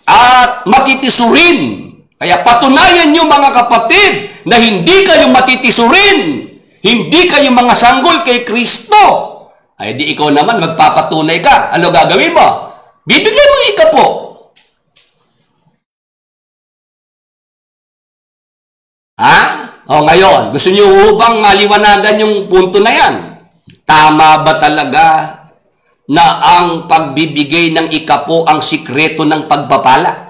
at matitisurin. Kaya patunayan nyo mga kapatid na hindi kayo matitisurin. Hindi kayo mga sanggol kay Kristo. Ay di ikaw naman magpapatunay ka. Ano gagawin mo? Bibigyan mo ikapo. O ngayon, gusto nyo bang maliwanagan yung punto na yan? Tama ba talaga na ang pagbibigay ng ikapo ang sikreto ng pagpapala?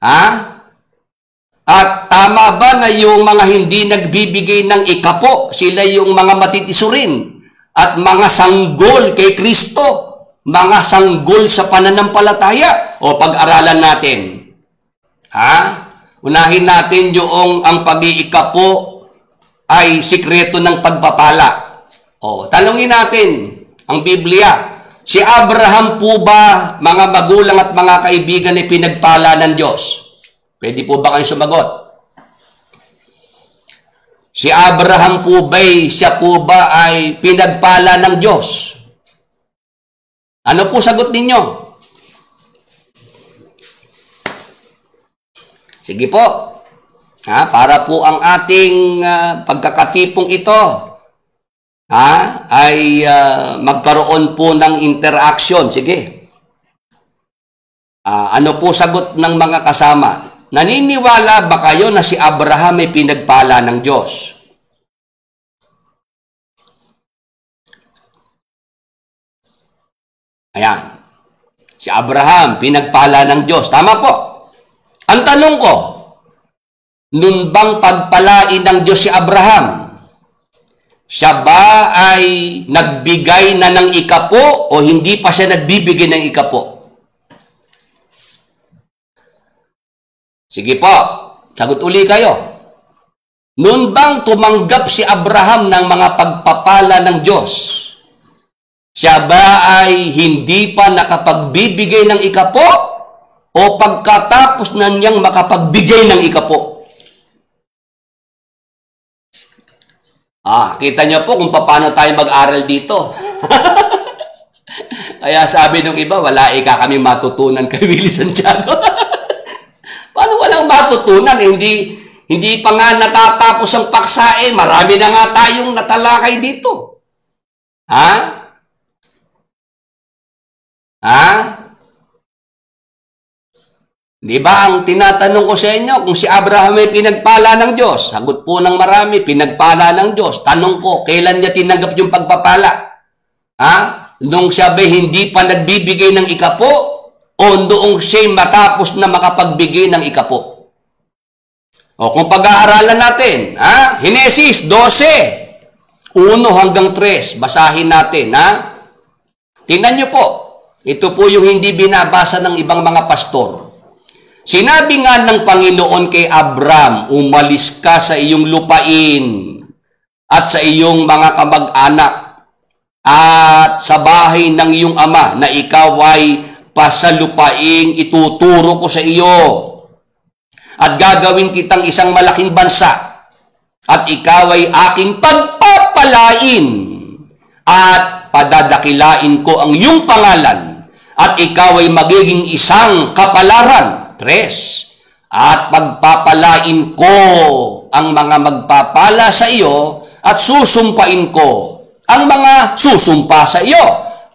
At tama ba na yung mga hindi nagbibigay ng ikapo, sila yung mga matitisurin at mga sanggol kay Kristo, mga sanggol sa pananampalataya? O pag-aralan natin. Unahin natin yung ang pag-iikapo ay sikreto ng pagpapala. Tanungin natin ang Biblia. Si Abraham po ba, mga magulang at mga kaibigan, ay pinagpala ng Diyos? Pwede po ba kayong sumagot? Si Abraham po ba, siya po ba ay pinagpala ng Diyos? Ano po sagot ninyo? Sige po. Para po ang ating pagkakatipong ito ay magkaroon po ng interaction. Sige. Ano po sagot ng mga kasama? Naniniwala ba kayo na si Abraham ay pinagpala ng Diyos? Ayan. Si Abraham, pinagpala ng Diyos. Tama po. Ang tanong ko, nun bang pagpalain ng Diyos si Abraham, siya ba ay nagbigay na ng ikapo o hindi pa siya nagbibigay ng ikapo? Sige po, sagot uli kayo. Noon bang tumanggap si Abraham ng mga pagpapala ng Diyos, siya ba ay hindi pa nakapagbibigay ng ikapo o pagkatapos na niyang makapagbigay ng ikapo? Kita niyo po kung paano tayo mag-aral dito. Kaya sabi ng iba, wala kami matutunan kay Willie Santiago. Paano walang matutunan? Hindi pa nga natatapos ang paksa, marami na nga tayong natalakay dito. Di ba ang tinatanong ko sa inyo, kung si Abraham ay pinagpala ng Diyos, sagot po ng marami, pinagpala ng Diyos. Tanong ko, kailan niya tinanggap yung pagpapala? Ha? Nung siya ba hindi pa nagbibigay ng ikapo o noong siya matapos na makapagbigay ng ikapo? O kung pag-aaralan natin, ha? Henesis 12, 1 hanggang 3, basahin natin, ha? Tingnan niyo po, ito po yung hindi binabasa ng ibang mga pastor. Sinabi nga ng Panginoon kay Abram, umalis ka sa iyong lupain at sa iyong mga kamag-anak at sa bahay ng iyong ama na ikaw ay pasalupaing ituturo ko sa iyo. At gagawin kitang isang malaking bansa at ikaw ay aking pagpapalain at padadakilain ko ang iyong pangalan at ikaw ay magiging isang kapalaran. 3. At pagpapalain ko ang mga magpapala sa iyo at susumpain ko ang mga susumpa sa iyo.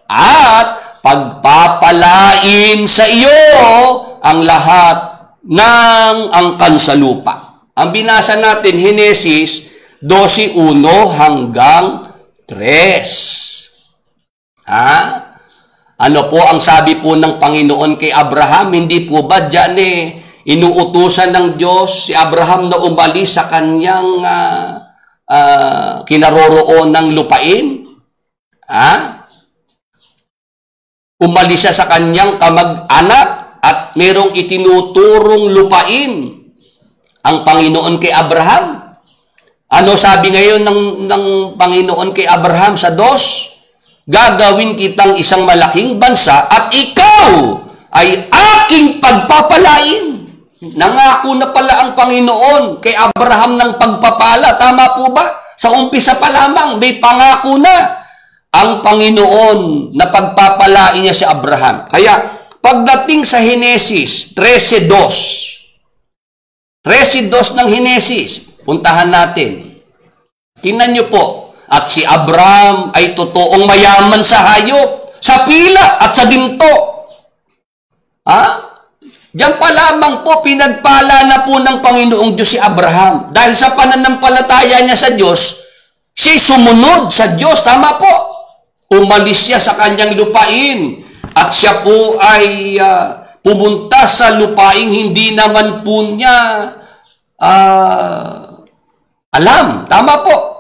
At pagpapalain sa iyo ang lahat ng angkan sa lupa. Ang binasa natin, Henesis 12:1 hanggang 3. Ha? Ano po ang sabi po ng Panginoon kay Abraham? Hindi po ba dyan inuutusan ng Diyos si Abraham na umalis sa kanyang kinaroroon ng lupain? Ha? Umalis siya sa kanyang kamag-anak at merong itinuturong lupain ang Panginoon kay Abraham. Ano sabi ngayon ng Panginoon kay Abraham sa 2? Gagawin kitang isang malaking bansa at ikaw ay aking pagpapalain. Nangako na pala ang Panginoon kay Abraham ng pagpapala. Tama po ba? Sa umpisa pa lamang, may pangako na ang Panginoon na pagpapalain niya si Abraham. Kaya, pagdating sa Henesis 13:2 ng Henesis, puntahan natin. Tingnan niyo po. At si Abram ay totoong mayaman sa hayop, sa pila at sa ginto. Ha? Diyan pa lamang po, pinagpala na po ng Panginoong Diyos si Abraham. Dahil sa pananampalataya niya sa Diyos, siya'y sumunod sa Diyos. Tama po. Umalis siya sa kanyang lupain. At siya po ay pumunta sa lupain, hindi naman po niya alam. Tama po.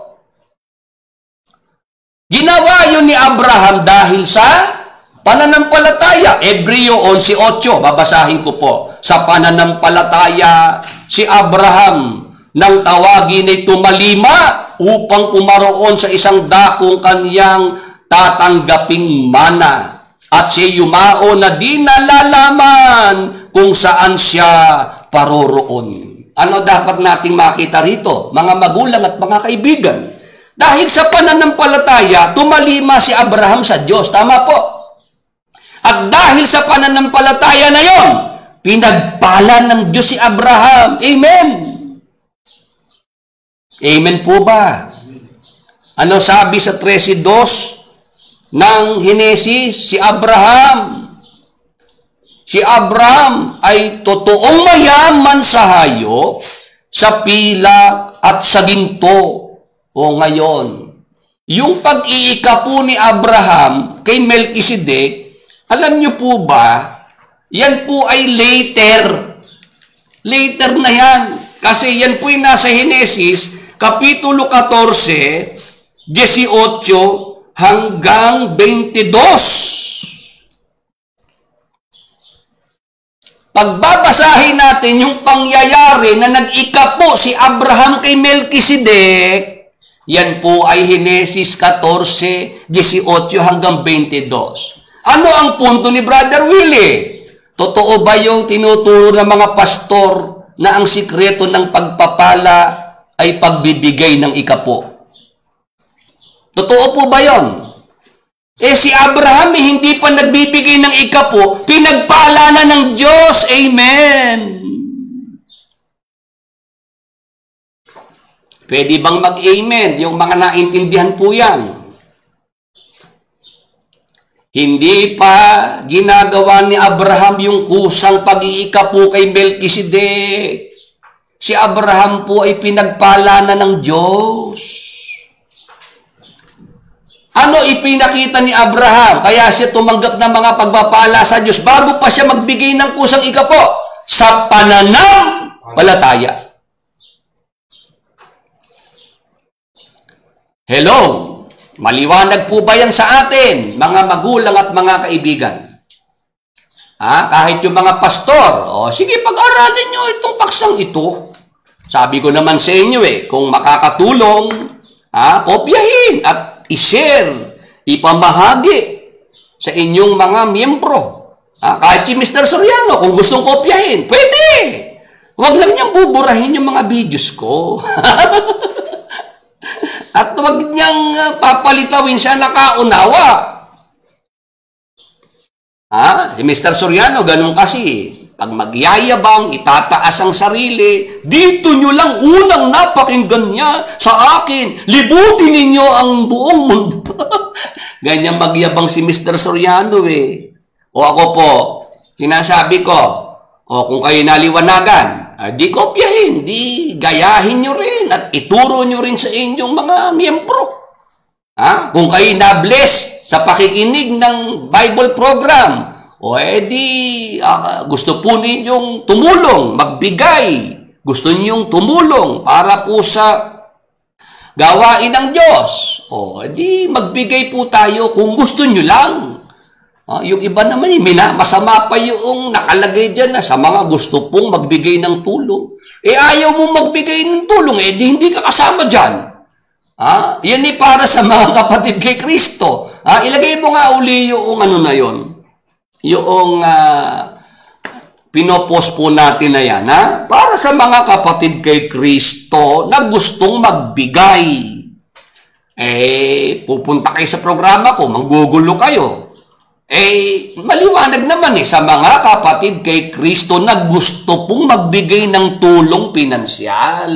Ginawa yun ni Abraham dahil sa pananampalataya. Hebreo 11:8, babasahin ko po. Sa pananampalataya, si Abraham nang tawagin ay tumalima upang pumaroon sa isang dakong kanyang tatanggaping mana. At siya yumao na di nalalaman kung saan siya paroroon. Ano dapat nating makita rito, mga magulang at mga kaibigan? Dahil sa pananampalataya, tumalima si Abraham sa Diyos. Tama po. At dahil sa pananampalataya na yon, pinagpala ng Diyos si Abraham. Amen. Amen po ba? Ano sabi sa 13:2 ng Henesis? Si Abraham ay totoong mayaman sa hayop, sa pilak at sa ginto. O ngayon, yung pag-iika po ni Abraham kay Melchizedek, alam niyo po ba, yan po ay later. Later na yan. Kasi yan po ay nasa Henesis, Kapitulo 14, 18 hanggang 22. Pagbabasahin natin yung pangyayari na nag-ika po si Abraham kay Melchizedek, yan po ay Henesis 14, 18 hanggang 22. Ano ang punto ni Brother Willie? Totoo ba yung tinuturo ng mga pastor na ang sikreto ng pagpapala ay pagbibigay ng ikapo? Totoo po ba yon? Si Abraham hindi pa nagbibigay ng ikapo, pinagpala na ng Diyos. Amen. Pwede bang mag-amen? Yung mga naintindihan po yan. Hindi pa ginagawa ni Abraham yung kusang pag-iikapo kay Melchizedek. Si Abraham po ay pinagpala na ng Diyos. Ano ipinakita ni Abraham? Kaya siya tumanggap ng mga pagpapala sa Diyos bago pa siya magbigay ng kusang ikapo. Sa pananampalataya. Hello? Maliwanag po ba yan sa atin, mga magulang at mga kaibigan? Kahit yung mga pastor, sige, pag-aralin nyo itong paksang ito. Sabi ko naman sa inyo kung makakatulong, kopyahin at i-share, ipamahagi sa inyong mga miyembro. Kahit si Mr. Soriano, kung gustong kopyahin, pwede. Huwag lang niyang buburahin yung mga videos ko. At huwag niyang papalitawin siya nakaunawa. Si Mr. Soriano, ganun kasi. Pag magyayabang, itataas ang sarili, dito nyo lang unang napakinggan niya sa akin. Libutin ninyo ang buong mundo. Ganyan magyabang si Mr. Soriano O ako po, sinasabi ko, kung kayo naliwanagan, di kopyahin, di gayahin nyo rin at ituro nyo rin sa inyong mga miyembro. Kung kayo na-bless sa pakikinig ng Bible program, gusto po ninyong tumulong, magbigay, gusto ninyong tumulong para po sa gawain ng Diyos. Magbigay po tayo kung gusto nyo lang. Yung iba naman, masama pa yung nakalagay dyan na sa mga gusto pong magbigay ng tulong. Ayaw mo magbigay ng tulong, hindi ka kasama dyan. Yan para sa mga kapatid kay Kristo. Ilagay mo nga uli yung ano na yon. Yung pinopost po natin na yan, para sa mga kapatid kay Kristo na gustong magbigay. Pupunta kayo sa programa ko, manggugulo kayo. Maliwanag naman sa mga kapatid kay Kristo na gusto pong magbigay ng tulong pinansyal.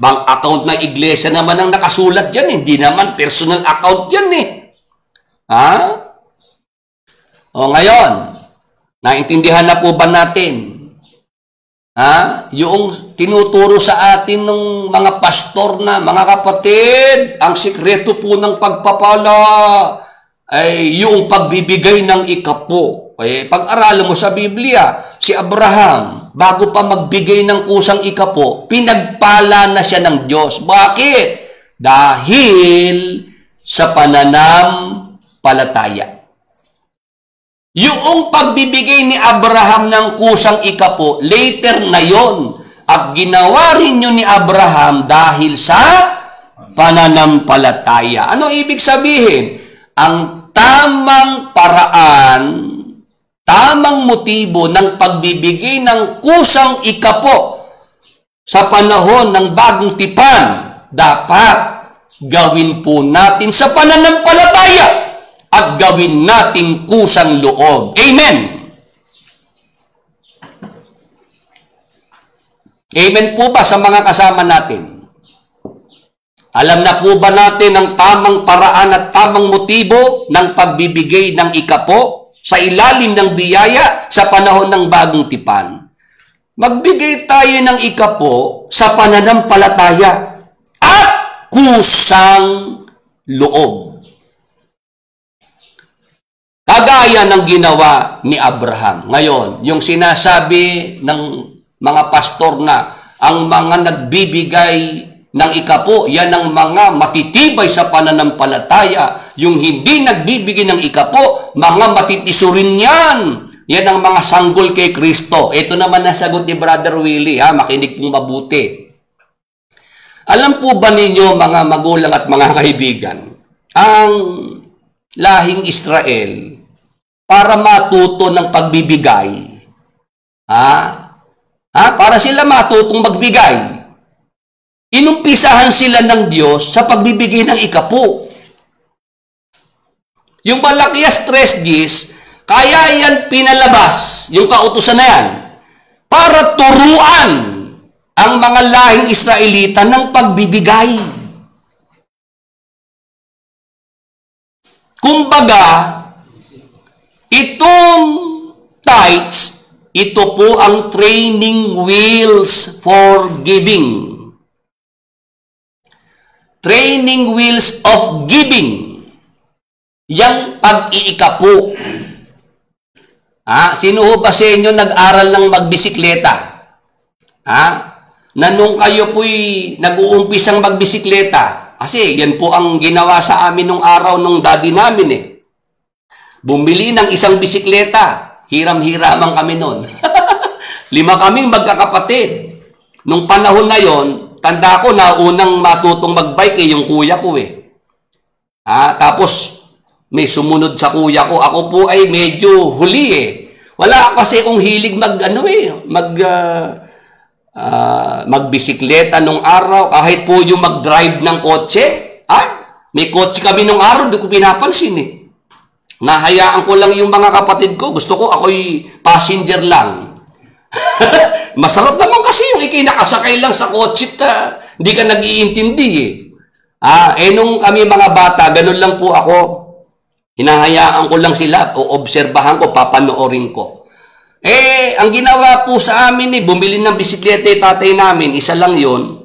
Bank account ng iglesia naman ang nakasulat dyan, hindi naman personal account yan ngayon, naintindihan na po ba natin? Yung tinuturo sa atin ng mga pastor na, mga kapatid, ang sikreto po ng pagpapala ay yung pagbibigay ng ikapo. Pag-aralan mo sa Biblia, si Abraham, bago pa magbigay ng kusang ikapo, pinagpala na siya ng Diyos. Bakit? Dahil sa pananampalataya. Yung pagbibigay ni Abraham ng kusang ikapo, later na yon. At ginawa rin yun ni Abraham dahil sa pananampalataya. Ano ibig sabihin? Ang tamang paraan, tamang motibo ng pagbibigay ng kusang ikapo sa panahon ng bagong tipan, dapat gawin po natin sa pananampalataya at gawin nating kusang loob. Amen! Amen po ba sa mga kasama natin? Alam na po ba natin ang tamang paraan at tamang motibo ng pagbibigay ng ikapo sa ilalim ng biyaya sa panahon ng bagong tipan? Magbigay tayo ng ikapo sa pananampalataya at kusang loob. Kagaya ng ginawa ni Abraham. Ngayon, yung sinasabi ng mga pastor na ang mga nagbibigay ng ikapo, yan ang mga matitibay sa pananampalataya. Yung hindi nagbibigay ng ikapo, mga matitisurin yan. Yan ang mga sanggol kay Kristo. Ito naman ang sagot ni Brother Willie. Makinig pong mabuti. Alam po ba ninyo, mga magulang at mga kaibigan, ang lahing Israel, para matuto ng pagbibigay, para sila matutong magbigay, inumpisahan sila ng Diyos sa pagbibigay ng ikapo. Yung Malakias 3:10, kaya yan pinalabas, yung kautusan na yan, para turuan ang mga lahing Israelita ng pagbibigay. Kumbaga, Itong tithes, ito po ang training wheels for giving. Training wheels of giving. Yang pag-iikapo. Sino ho ba sa inyo nag-aral ng magbisikleta? Na nung kayo po'y nag-uumpisang magbisikleta, kasi yan po ang ginawa sa amin nung araw nung daddy namin eh. Bumili ng isang bisikleta. Hiram-hiraman kami noon. 5 kaming magkakapatid. Nung panahon na yon, tanda ko na unang matutong magbike yung kuya ko eh. Tapos may sumunod sa kuya ko. Ako po ay medyo huli eh. Wala kasi akong hilig magbisikleta nung araw. Kahit po yung mag-drive ng kotse. May kotse kami nung araw, hindi ko pinapansin eh. Nahayaan ko lang yung mga kapatid ko. Gusto ko ako'y passenger lang. Masarap naman kasi yung ikinakasakay lang sa kotse hindi ka nag-iintindi eh. Nung kami mga bata, ganun lang po ako. Hinahayaan ko lang sila, o obserbahan ko, papanoorin ko. Ang ginawa po sa amin bumili ng bisikleta tatay namin, isa lang yun.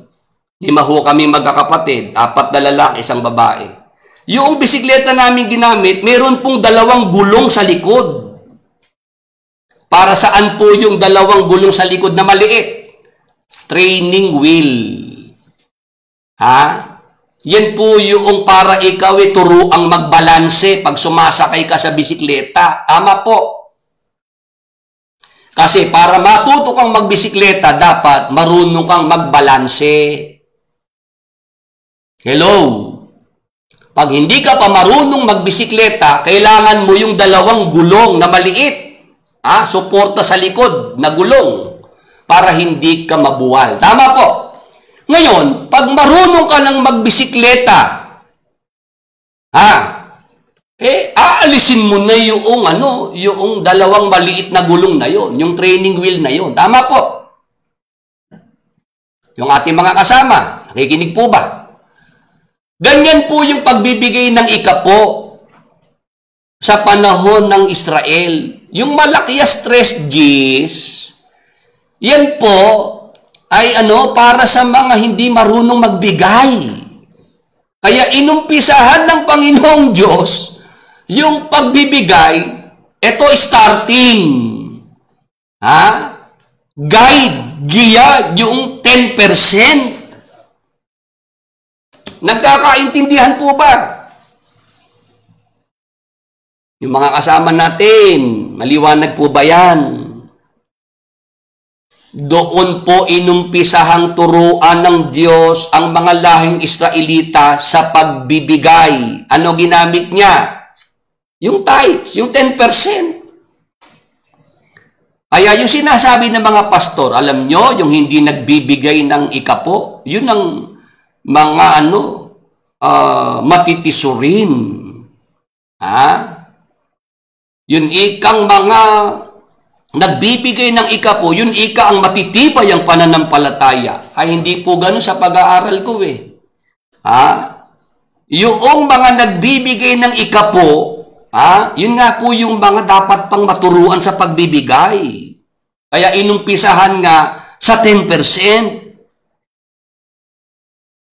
5 kami magkakapatid, 4 na lalaki, 1 babae. Yung bisikleta namin ginamit, meron pong 2 gulong sa likod. Para saan po yung 2 gulong sa likod na maliit? Training wheel. Yan po yung para ikaw turuang magbalanse pag sumasakay ka sa bisikleta. Tama po. Kasi para matuto kang magbisikleta, dapat marunong kang magbalanse. Hello? Pag hindi ka pa marunong magbisikleta, kailangan mo yung 2 gulong na maliit. Suporta sa likod na gulong para hindi ka mabuwal. Tama po. Ngayon, pag marunong ka ng magbisikleta, aalisin mo na yung 2 maliit na gulong na yon, yung training wheel na yon. Tama po. Yung ating mga kasama, nakikinig po ba? Ganyan po yung pagbibigay ng ikapo sa panahon ng Israel. Yung malakias 3 Gs, yan po ay para sa mga hindi marunong magbigay. Kaya inumpisahan ng Panginoong Diyos yung pagbibigay, ito starting. Guide, giya, yung 10%. Nagkakaintindihan po ba? Yung mga kasama natin, maliwanag po ba yan? Doon po inumpisahang turuan ng Diyos ang mga lahing Israelita sa pagbibigay. Ano ginamit niya? Yung tithes, yung 10%. Kaya yung sinasabi ng mga pastor, alam nyo, yung hindi nagbibigay ng ikapo, yun ang mga matitisurin. Yun ikang mga nagbibigay ng ikapo, yun ika ang matitibay ang pananampalataya. Ay hindi po ganun sa pag-aaral ko Yung mga nagbibigay ng ikapo, yun nga po yung mga dapat pang maturuan sa pagbibigay. Kaya inumpisahan nga sa 10%.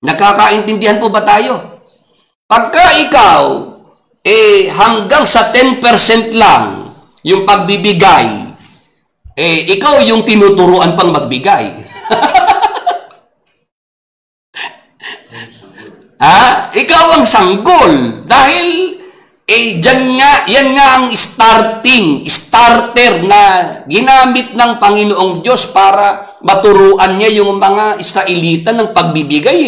Nakakaintindihan po ba tayo? Pagka ikaw, hanggang sa 10% lang yung pagbibigay, ikaw yung tinuturuan pang magbigay. Ikaw ang sanggol. Dahil, yan nga ang starter na ginamit ng Panginoong Diyos para maturuan niya yung mga Israelita ng pagbibigay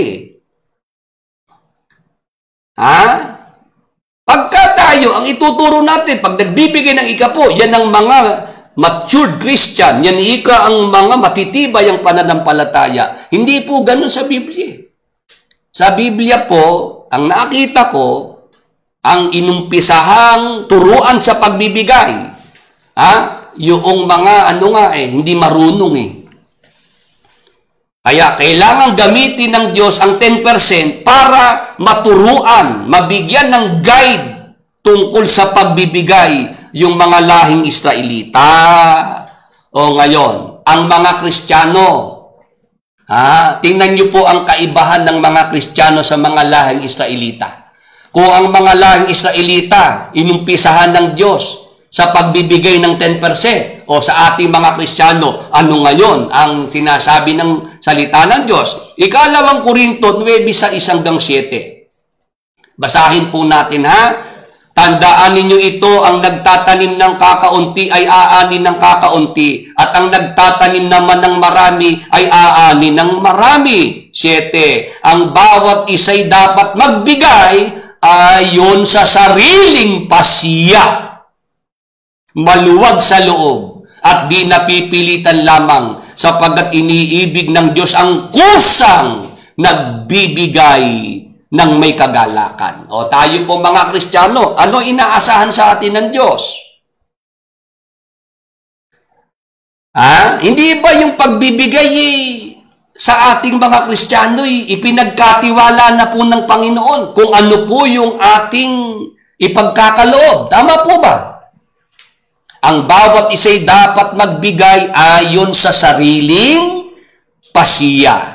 Pagka tayo, ang ituturo natin, pag nagbibigay ng ikapo, yan ang mga matured Christian, yan ang mga matitibay ang pananampalataya. Hindi po ganun sa Biblia. Sa Biblia po, ang nakita ko, ang inumpisahang turuan sa pagbibigay, yung mga hindi marunong Kaya kailangan gamitin ng Diyos ang 10% para maturuan, mabigyan ng guide tungkol sa pagbibigay yung mga lahing Israelita. O ngayon, ang mga Kristiyano, tingnan niyo po ang kaibahan ng mga Kristiyano sa mga lahing Israelita. Kung ang mga lahing Israelita, inumpisahan ng Diyos sa pagbibigay ng 10%, o sa ating mga Kristiyano, ano ngayon ang sinasabi ng salita ng Diyos? Ikalawang Korinto 9:1-7. Basahin po natin, Tandaan ninyo ito, ang nagtatanim ng kakaunti ay aani ng kakaunti, at ang nagtatanim naman ng marami ay aani ng marami. 7. Ang bawat isa'y dapat magbigay ayon sa sariling pasya, maluwag sa loob, at di napipilitan lamang, sapagkat iniibig ng Diyos ang kusang nagbibigay ng may kagalakan. O tayo po mga Kristiyano, ano inaasahan sa atin ng Diyos? Hindi ba yung pagbibigay sa ating mga Kristiyano ipinagkatiwala na po ng Panginoon kung ano po yung ating ipagkakaloob? Tama po ba? Ang bawat isa'y dapat magbigay ayon sa sariling pasya,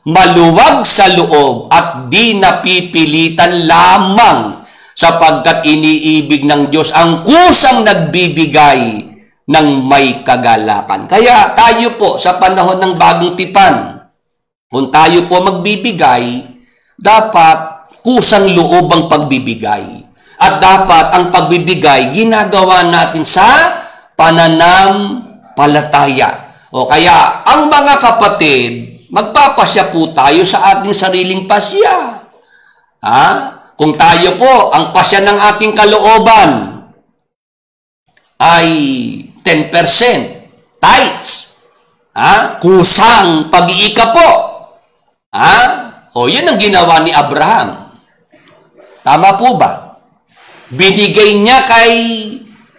maluwag sa loob, at di napipilitan lamang, sapagkat iniibig ng Diyos ang kusang nagbibigay ng may kagalakan. Kaya tayo po sa panahon ng bagong tipan, kung tayo po magbibigay, dapat kusang loob ang pagbibigay. At dapat ang pagbibigay ginagawa natin sa pananampalataya. O kaya ang mga kapatid, magpapasya po tayo sa ating sariling pasya. Kung tayo po, ang pasya ng ating kalooban ay 10%, tithes, kusang pag-iika po. Yan ang ginawa ni Abraham. Tama po ba? Binigay niya kay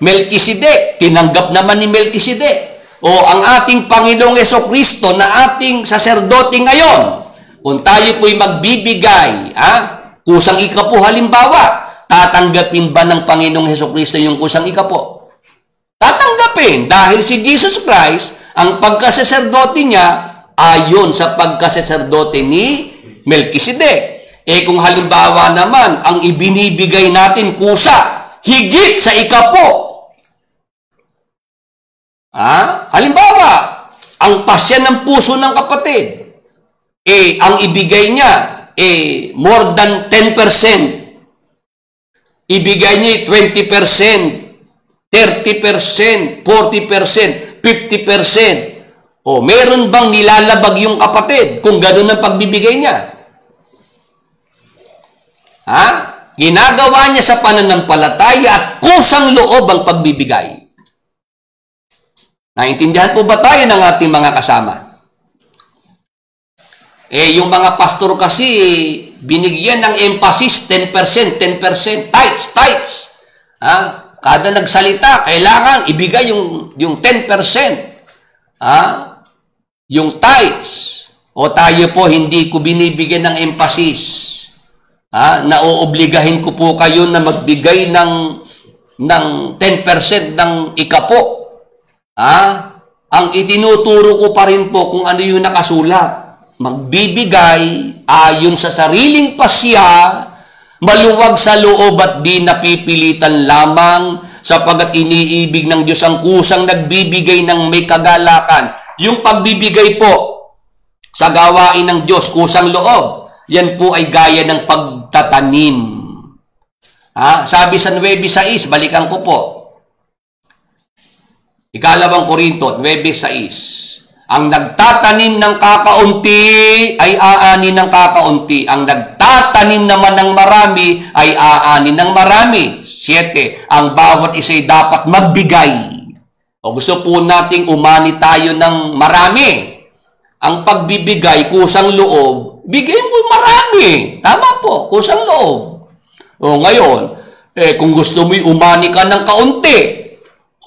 Melkisedek, tinanggap naman ni Melkisedek. O ang ating Panginoong Jesucristo na ating saserdote ngayon, kung tayo po'y magbibigay, kusang ika po halimbawa, tatanggapin ba ng Panginoong Jesucristo yung kusang ika po? Tatanggapin, dahil si Jesus Christ, ang pagkasaserdote niya, ayon sa pagkasaserdote ni Melkisedek. Kung halimbawa naman, ang ibinibigay natin kusa, higit sa ika po, halimbawa, ang pasya ng puso ng kapatid, ang ibigay niya, more than 10%. Ibigay niya 20%, 30%, 40%, 50%. Meron bang nilalabag yung kapatid kung gano'n ang pagbibigay niya? Ginagawa niya sa pananampalataya at kusang loob ang pagbibigay. Naintindihan po ba tayo ng ating mga kasama? Yung mga pastor kasi, binigyan ng emphasis, 10%, tithes. Kada nagsalita, kailangan ibigay yung 10%. Yung tithes. O tayo po, hindi ko binibigyan ng emphasis. Naoobligahin ko po kayo na magbigay ng 10% ng ikapo. Ang itinuturo ko pa rin po kung ano yung nakasulat. Magbibigay ayon sa sariling pasya, maluwag sa loob, at di napipilitan lamang, sapagkat iniibig ng Diyos ang kusang nagbibigay ng may kagalakan. Yung pagbibigay po sa gawain ng Diyos, kusang loob, yan po ay gaya ng pagtatanim. Sabi sa 9:6, balikan ko po. Ikalawang Korinto 9:6. Ang nagtatanim ng kakaunti ay aani ng kakaunti. Ang nagtatanim naman ng marami ay aani ng marami. 7. Ang bawat isa'y dapat magbigay. Gusto po nating umani tayo ng marami. Ang pagbibigay, kusang loob, bigay mo marami. Tama po, kusang loob. Ngayon, kung gusto mo'y umani ka ng kaunti,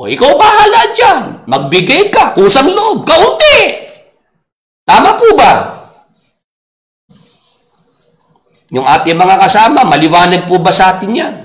ikaw bahala dyan. Magbigay ka, kusang loob, kaunti. Tama po ba? Yung ating mga kasama, maliwanag po ba sa atin yan?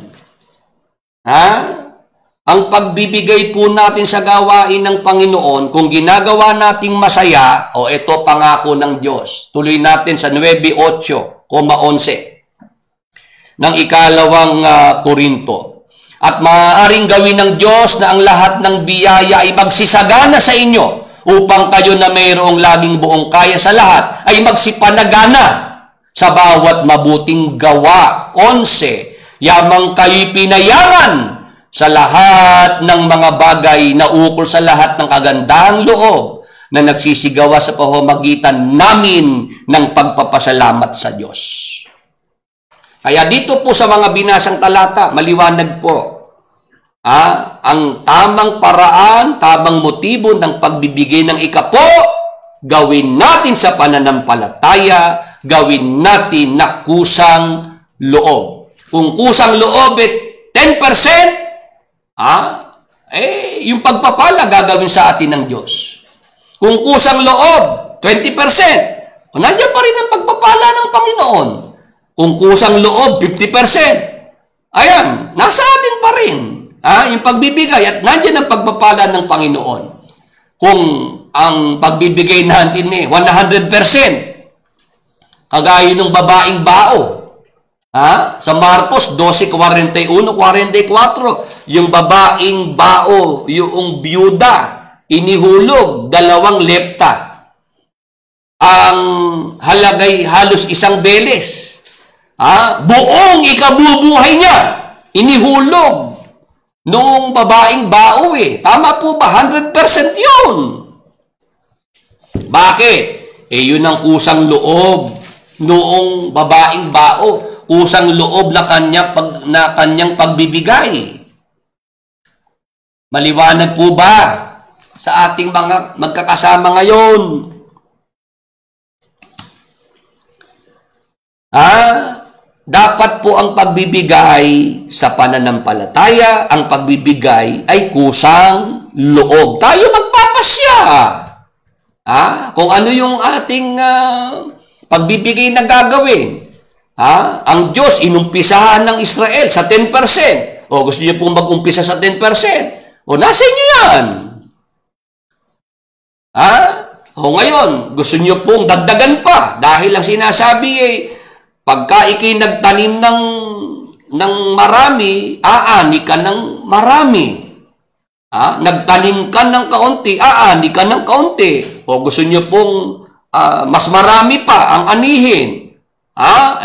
ang pagbibigay po natin sa gawain ng Panginoon, kung ginagawa nating masaya, o ito pangako ng Diyos. Tuloy natin sa 9:8,11 ng ikalawang Korinto. At maaaring gawin ng Diyos na ang lahat ng biyaya ay magsisagana sa inyo upang kayo na mayroong laging buong kaya sa lahat ay magsipanagana sa bawat mabuting gawa. 11, yamang kayo'y pinayangan sa lahat ng mga bagay na ukol sa lahat ng kagandahang loob na nagsisigawa sa pamamagitan namin ng pagpapasalamat sa Diyos. Kaya dito po sa mga binasang talata, maliwanag po ang tamang paraan, tamang motibo ng pagbibigay ng ikapo, gawin natin sa pananampalataya, gawin natin na kusang loob. Kung kusang loob 10%, yung pagpapala gagawin sa atin ng Diyos. Kung kusang loob, 20%, nandiyan pa rin ang pagpapala ng Panginoon. Kung kusang loob, 50%, ayan, nasa atin pa rin yung pagbibigay at nandiyan ang pagpapala ng Panginoon. Kung ang pagbibigay natin 100%, kagaya ng babaeng bao, sa Marcos 12:41-44, yung babaeng bao, yung byuda, inihulog 2 lepta. Ang halagay halos 1 beles. Buong ikabubuhay niya, inihulog noong babaeng bao Tama po ba? 100% yun. Bakit? Yun ang kusang loob noong babaeng bao. Kusang loob na kanyang pagbibigay. Maliwanag po ba sa ating mga magkakasama ngayon? Dapat po ang pagbibigay sa pananampalataya, ang pagbibigay ay kusang loob. Tayo magpapasya. Kung ano yung ating pagbibigay na gagawin. Ang Diyos, inumpisahan ng Israel sa 10%. Gusto niyo pong mag-umpisa sa 10%? Nasa inyo yan. Ngayon, gusto niyo pong dagdagan pa. Dahil ang sinasabi pagka ikay nagtanim ng marami, aani ka ng marami. Nagtanim ka ng kaunti, aani ka ng kaunti. Gusto niyo pong mas marami pa ang anihin.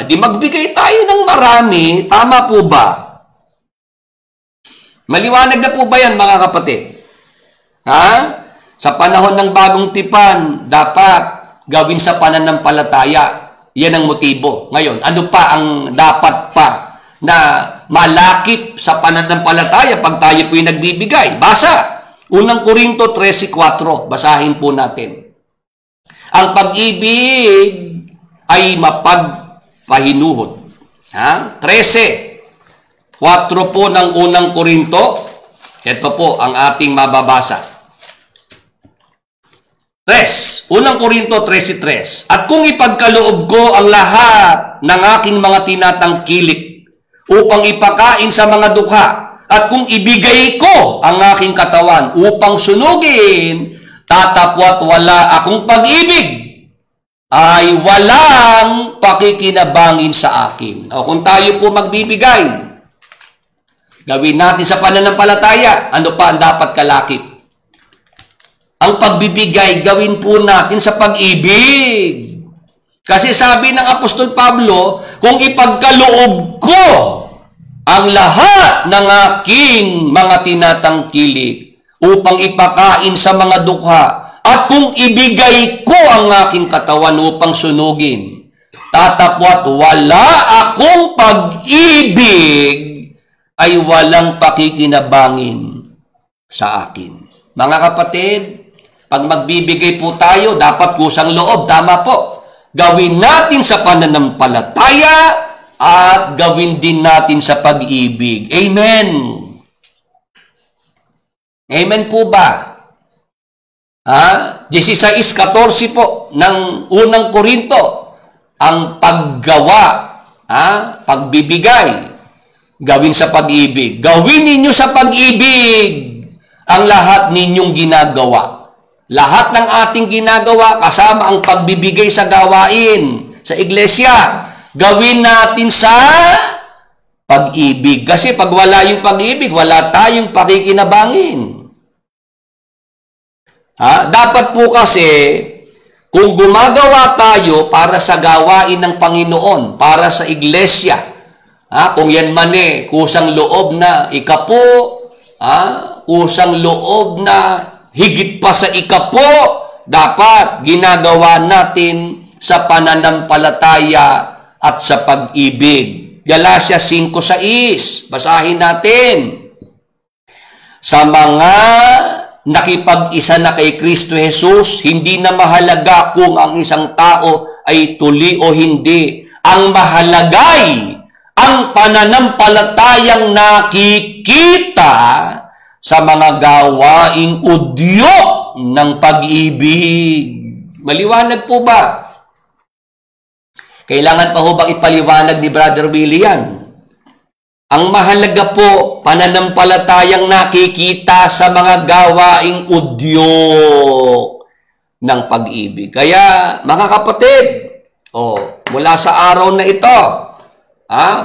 Di magbigay tayo ng marami. Tama po ba? Maliwanag na po ba yan, mga kapatid? Sa panahon ng bagong tipan, dapat gawin sa pananampalataya. Yan ang motibo. Ngayon, ano pa ang dapat pa na malakip sa pananampalataya pag tayo po'y nagbibigay? Basa. 1 Korinto 13:4. Basahin po natin. Ang pag-ibig ay mapagpahinuhod. 13:4 po ng 1 Korinto. Ito po ang ating mababasa. 1 Korinto 13:3. At kung ipagkaloob ko ang lahat ng aking mga tinatangkilik upang ipakain sa mga dukha, at kung ibigay ko ang aking katawan upang sunugin, tatapwat wala akong pag-ibig, ay walang pakikinabangin sa akin. Kung tayo po magbibigay, gawin natin sa pananampalataya. Ano pa ang dapat kalakip? Ang pagbibigay, gawin po natin sa pag-ibig. Kasi sabi ng Apostol Pablo, kung ipagkaloob ko ang lahat ng aking mga tinatangkilik upang ipakain sa mga dukha, at kung ibigay ko ang aking katawan upang sunugin, tatapwat wala akong pag-ibig, ay walang pakikinabangin sa akin. Mga kapatid, pag magbibigay po tayo, dapat kusang loob. Tama po. Gawin natin sa pananampalataya at gawin din natin sa pag-ibig. Amen. Amen po ba? 16:14 po ng 1 Korinto, ang paggawa, pagbibigay Gawin sa pag-ibig. Gawin ninyo sa pag-ibig ang lahat ninyong ginagawa. Lahat ng ating ginagawa kasama ang pagbibigay sa gawain sa iglesia. Gawin natin sa pag-ibig. Kasi pag wala yung pag-ibig, wala tayong pakikinabangin. Dapat po kasi, kung gumagawa tayo para sa gawain ng Panginoon, para sa iglesia, kung yan man kusang loob na ikapo, kusang loob na higit pa sa ikapo, dapat ginagawa natin sa pananampalataya at sa pag-ibig. Galatia 5:6, basahin natin. Sa mga nakipag-isa na kay Kristo Jesus, hindi na mahalaga kung ang isang tao ay tuli o hindi. Ang mahalagay ang pananampalatayang nakikita sa mga gawaing udyok ng pag-ibig. Maliwanag po ba? Kailangan pa ho bang ipaliwanag ni Brother Willie yan? Ang mahalaga po, pananampalatayang nakikita sa mga gawaing udyok ng pag-ibig. Kaya, mga kapatid, mula sa araw na ito,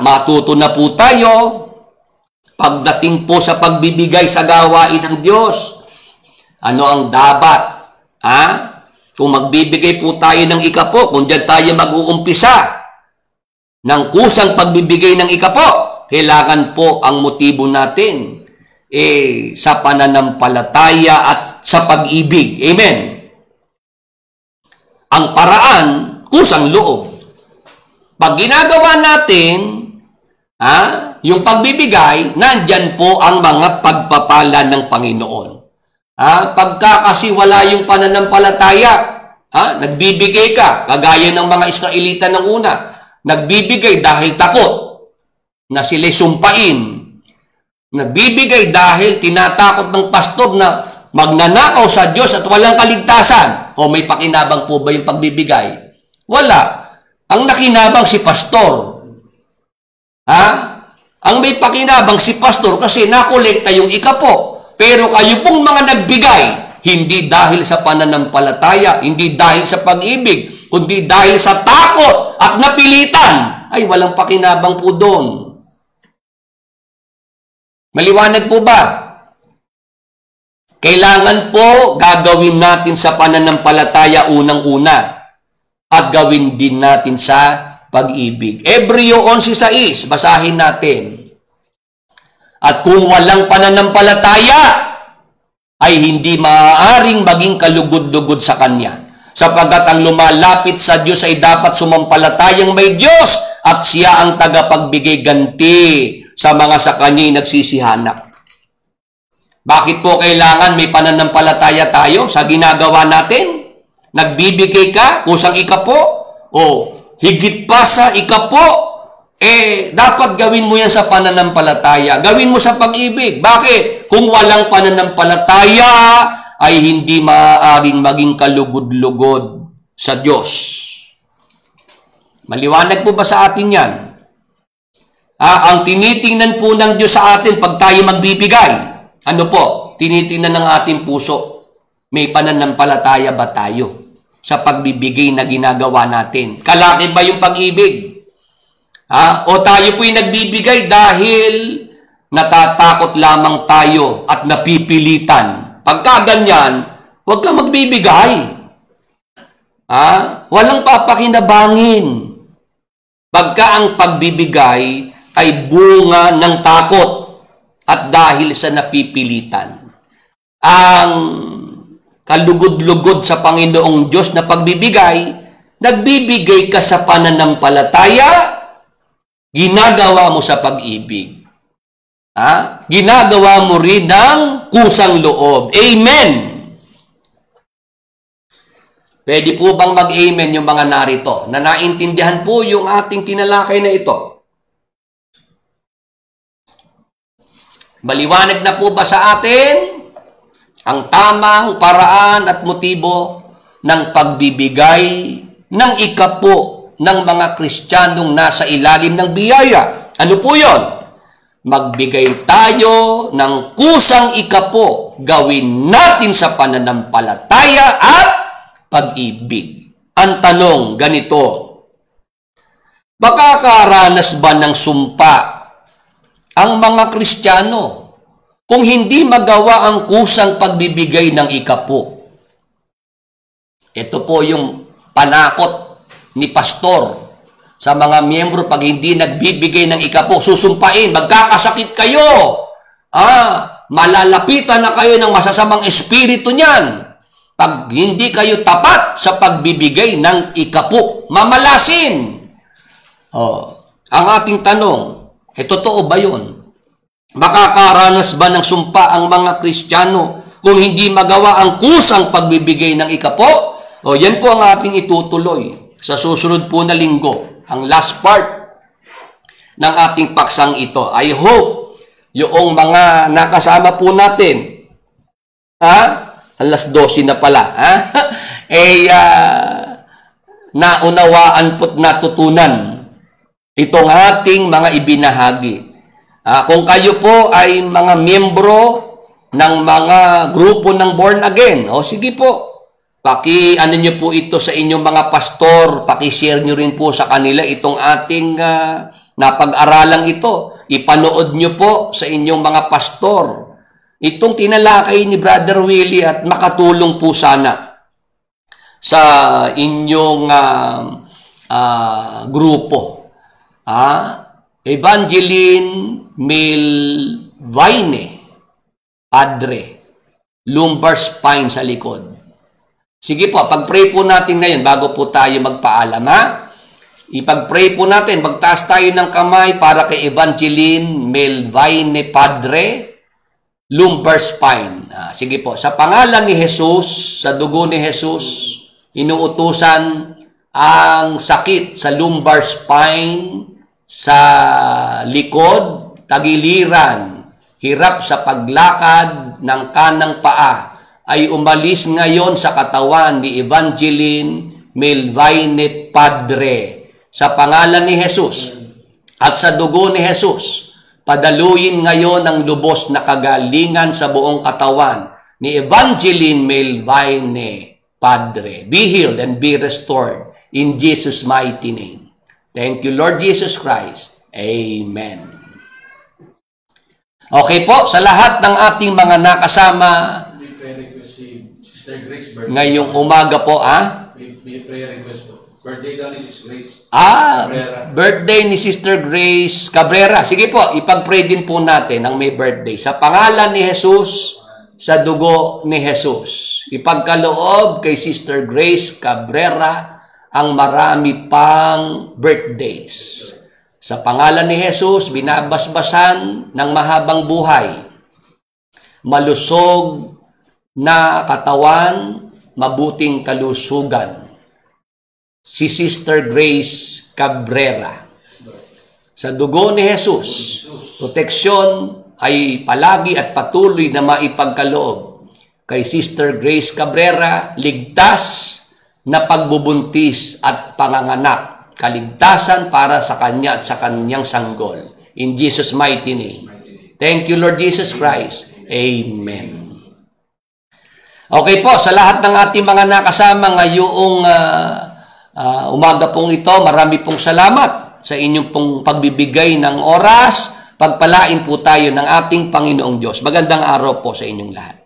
matuto na po tayo pagdating po sa pagbibigay sa gawain ng Diyos. Ano ang dapat? Kung magbibigay po tayo ng ikapo, kung dyan tayo mag-uumpisa ng kusang pagbibigay ng ikapo, kailangan po ang motibo natin sa pananampalataya at sa pag-ibig. Amen. Ang paraan, kusang loob. Pag ginagawa natin, yung pagbibigay, nandyan po ang mga pagpapala ng Panginoon. Pagka kasi wala yung pananampalataya, nagbibigay ka, kagaya ng mga Israelita ng una, nagbibigay dahil takot na sila'y sumpain. Nagbibigay dahil tinatakot ng pastor na magnanakaw sa Diyos at walang kaligtasan. O may pakinabang po ba yung pagbibigay? Wala. Ang nakinabang si pastor. Ang may pakinabang si pastor kasi nakolekta yung ikapo. Pero kayo pong mga nagbigay, hindi dahil sa pananampalataya, hindi dahil sa pag-ibig, kundi dahil sa takot at napilitan, ay walang pakinabang po doon. Maliwanag po ba? Kailangan po gagawin natin sa pananampalataya unang-una at gawin din natin sa pag-ibig. Hebreo 11:6, basahin natin. At kung walang pananampalataya, ay hindi maaaring maging kalugod-lugod sa Kanya. Sapagkat ang lumalapit sa Diyos ay dapat sumampalatayang may Diyos at siya ang tagapagbigay ganti sa mga sa Kanya'y nagsisihanak. Bakit po kailangan may pananampalataya tayo sa ginagawa natin? Nagbibigay ka, kusang ikapo, o higit pa sa ikapo, dapat gawin mo yan sa pananampalataya. Gawin mo sa pag-ibig. Bakit? Kung walang pananampalataya, ay hindi maaaring maging kalugod-lugod sa Diyos. Maliwanag po ba sa atin yan? Ang tinitingnan po ng Diyos sa atin pag tayo magbibigay, ano po? Tinitingnan ng ating puso. May pananampalataya ba tayo sa pagbibigay na ginagawa natin? Kalaki ba yung pag-ibig? O tayo po'y nagbibigay dahil natatakot lamang tayo at napipilitan. Pagka ganyan, huwag kang magbibigay. Walang papakinabangin. Pagka ang pagbibigay ay bunga ng takot at dahil sa napipilitan. Ang kalugod-lugod sa Panginoong Diyos na pagbibigay, nagbibigay ka sa pananampalataya, ginagawa mo sa pag-ibig. Ginagawa mo rin ng kusang loob. Amen! Pwede po bang mag-amen yung mga narito na naintindihan po yung ating tinalakay na ito? Maliwanag na po ba sa atin ang tamang paraan at motibo ng pagbibigay ng ikapo ng mga Kristiyanong nasa ilalim ng biyaya? Ano po yon? magbigay tayo ng kusang ikapo, gawin natin sa pananampalataya at pag-ibig. Ang tanong, ganito, makakaranas ba ng sumpa ang mga Kristiyano kung hindi magawa ang kusang pagbibigay ng ikapo? Ito po yung panakot ni pastor sa mga miyembro pag hindi nagbibigay ng ikapo, susumpain, magkakasakit kayo. Malalapitan na kayo ng masasamang espiritu niyan. Pag hindi kayo tapat sa pagbibigay ng ikapo, mamalasin. Ang ating tanong, totoo ba yun? Makakaranas ba ng sumpa ang mga Kristiyano kung hindi magawa ang kusang pagbibigay ng ikapo? Yan po ang ating itutuloy sa susunod po na linggo. Ang last part ng ating paksang ito. I hope yung mga nakasama po natin, alas 12 na pala, naunawaan po't natutunan itong ating mga ibinahagi. Kung kayo po ay mga miyembro ng mga grupo ng Born Again, sige po, ano nyo po ito sa inyong mga pastor, paki-share nyo rin po sa kanila itong ating napag-aralang ito. Ipanood nyo po sa inyong mga pastor itong tinalakay ni Brother Willie at makatulong po sana sa inyong grupo. Evangeline Milvaine, Padre, lumbar spine sa likod. Sige po, pag-pray po natin ngayon bago po tayo magpaalam, ipag-pray po natin, magtaas tayo ng kamay para kay Evangeline Milvaine, Padre, lumbar spine. Sige po, sa pangalan ni Jesus, sa dugo ni Jesus, inuutusan ang sakit sa lumbar spine, sa likod, tagiliran, hirap sa paglakad ng kanang paa, ay umalis ngayon sa katawan ni Evangeline Milvaine, Padre. Sa pangalan ni Jesus at sa dugo ni Jesus, padaluyin ngayon ang lubos na kagalingan sa buong katawan ni Evangeline Milvaine, Padre. Be healed and be restored in Jesus' mighty name. Thank you, Lord Jesus Christ. Amen. Okay po, sa lahat ng ating mga nakasama, ngayong umaga po, May prayer request po. Birthday daw ni Sister Grace. Birthday ni Sister Grace Cabrera. Sige po, ipag-pray din po natin ang may birthday. Sa pangalan ni Jesus, sa dugo ni Jesus. Ipagkaloob kay Sister Grace Cabrera ang marami pang birthdays. Sa pangalan ni Jesus, binabasbasan ng mahabang buhay, malusog na katawan, mabuting kalusugan. Si Sister Grace Cabrera. Sa dugo ni Jesus, proteksyon ay palagi at patuloy na maipagkaloob kay Sister Grace Cabrera, ligtas na pagbubuntis at panganganak, kaligtasan para sa kanya at sa kanyang sanggol. In Jesus' mighty name. Thank you, Lord Jesus Christ. Amen. Okay po, sa lahat ng ating mga nakasama ngayong umaga pong ito, marami pong salamat sa inyong pong pagbibigay ng oras. Pagpalain po tayo ng ating Panginoong Diyos. Magandang araw po sa inyong lahat.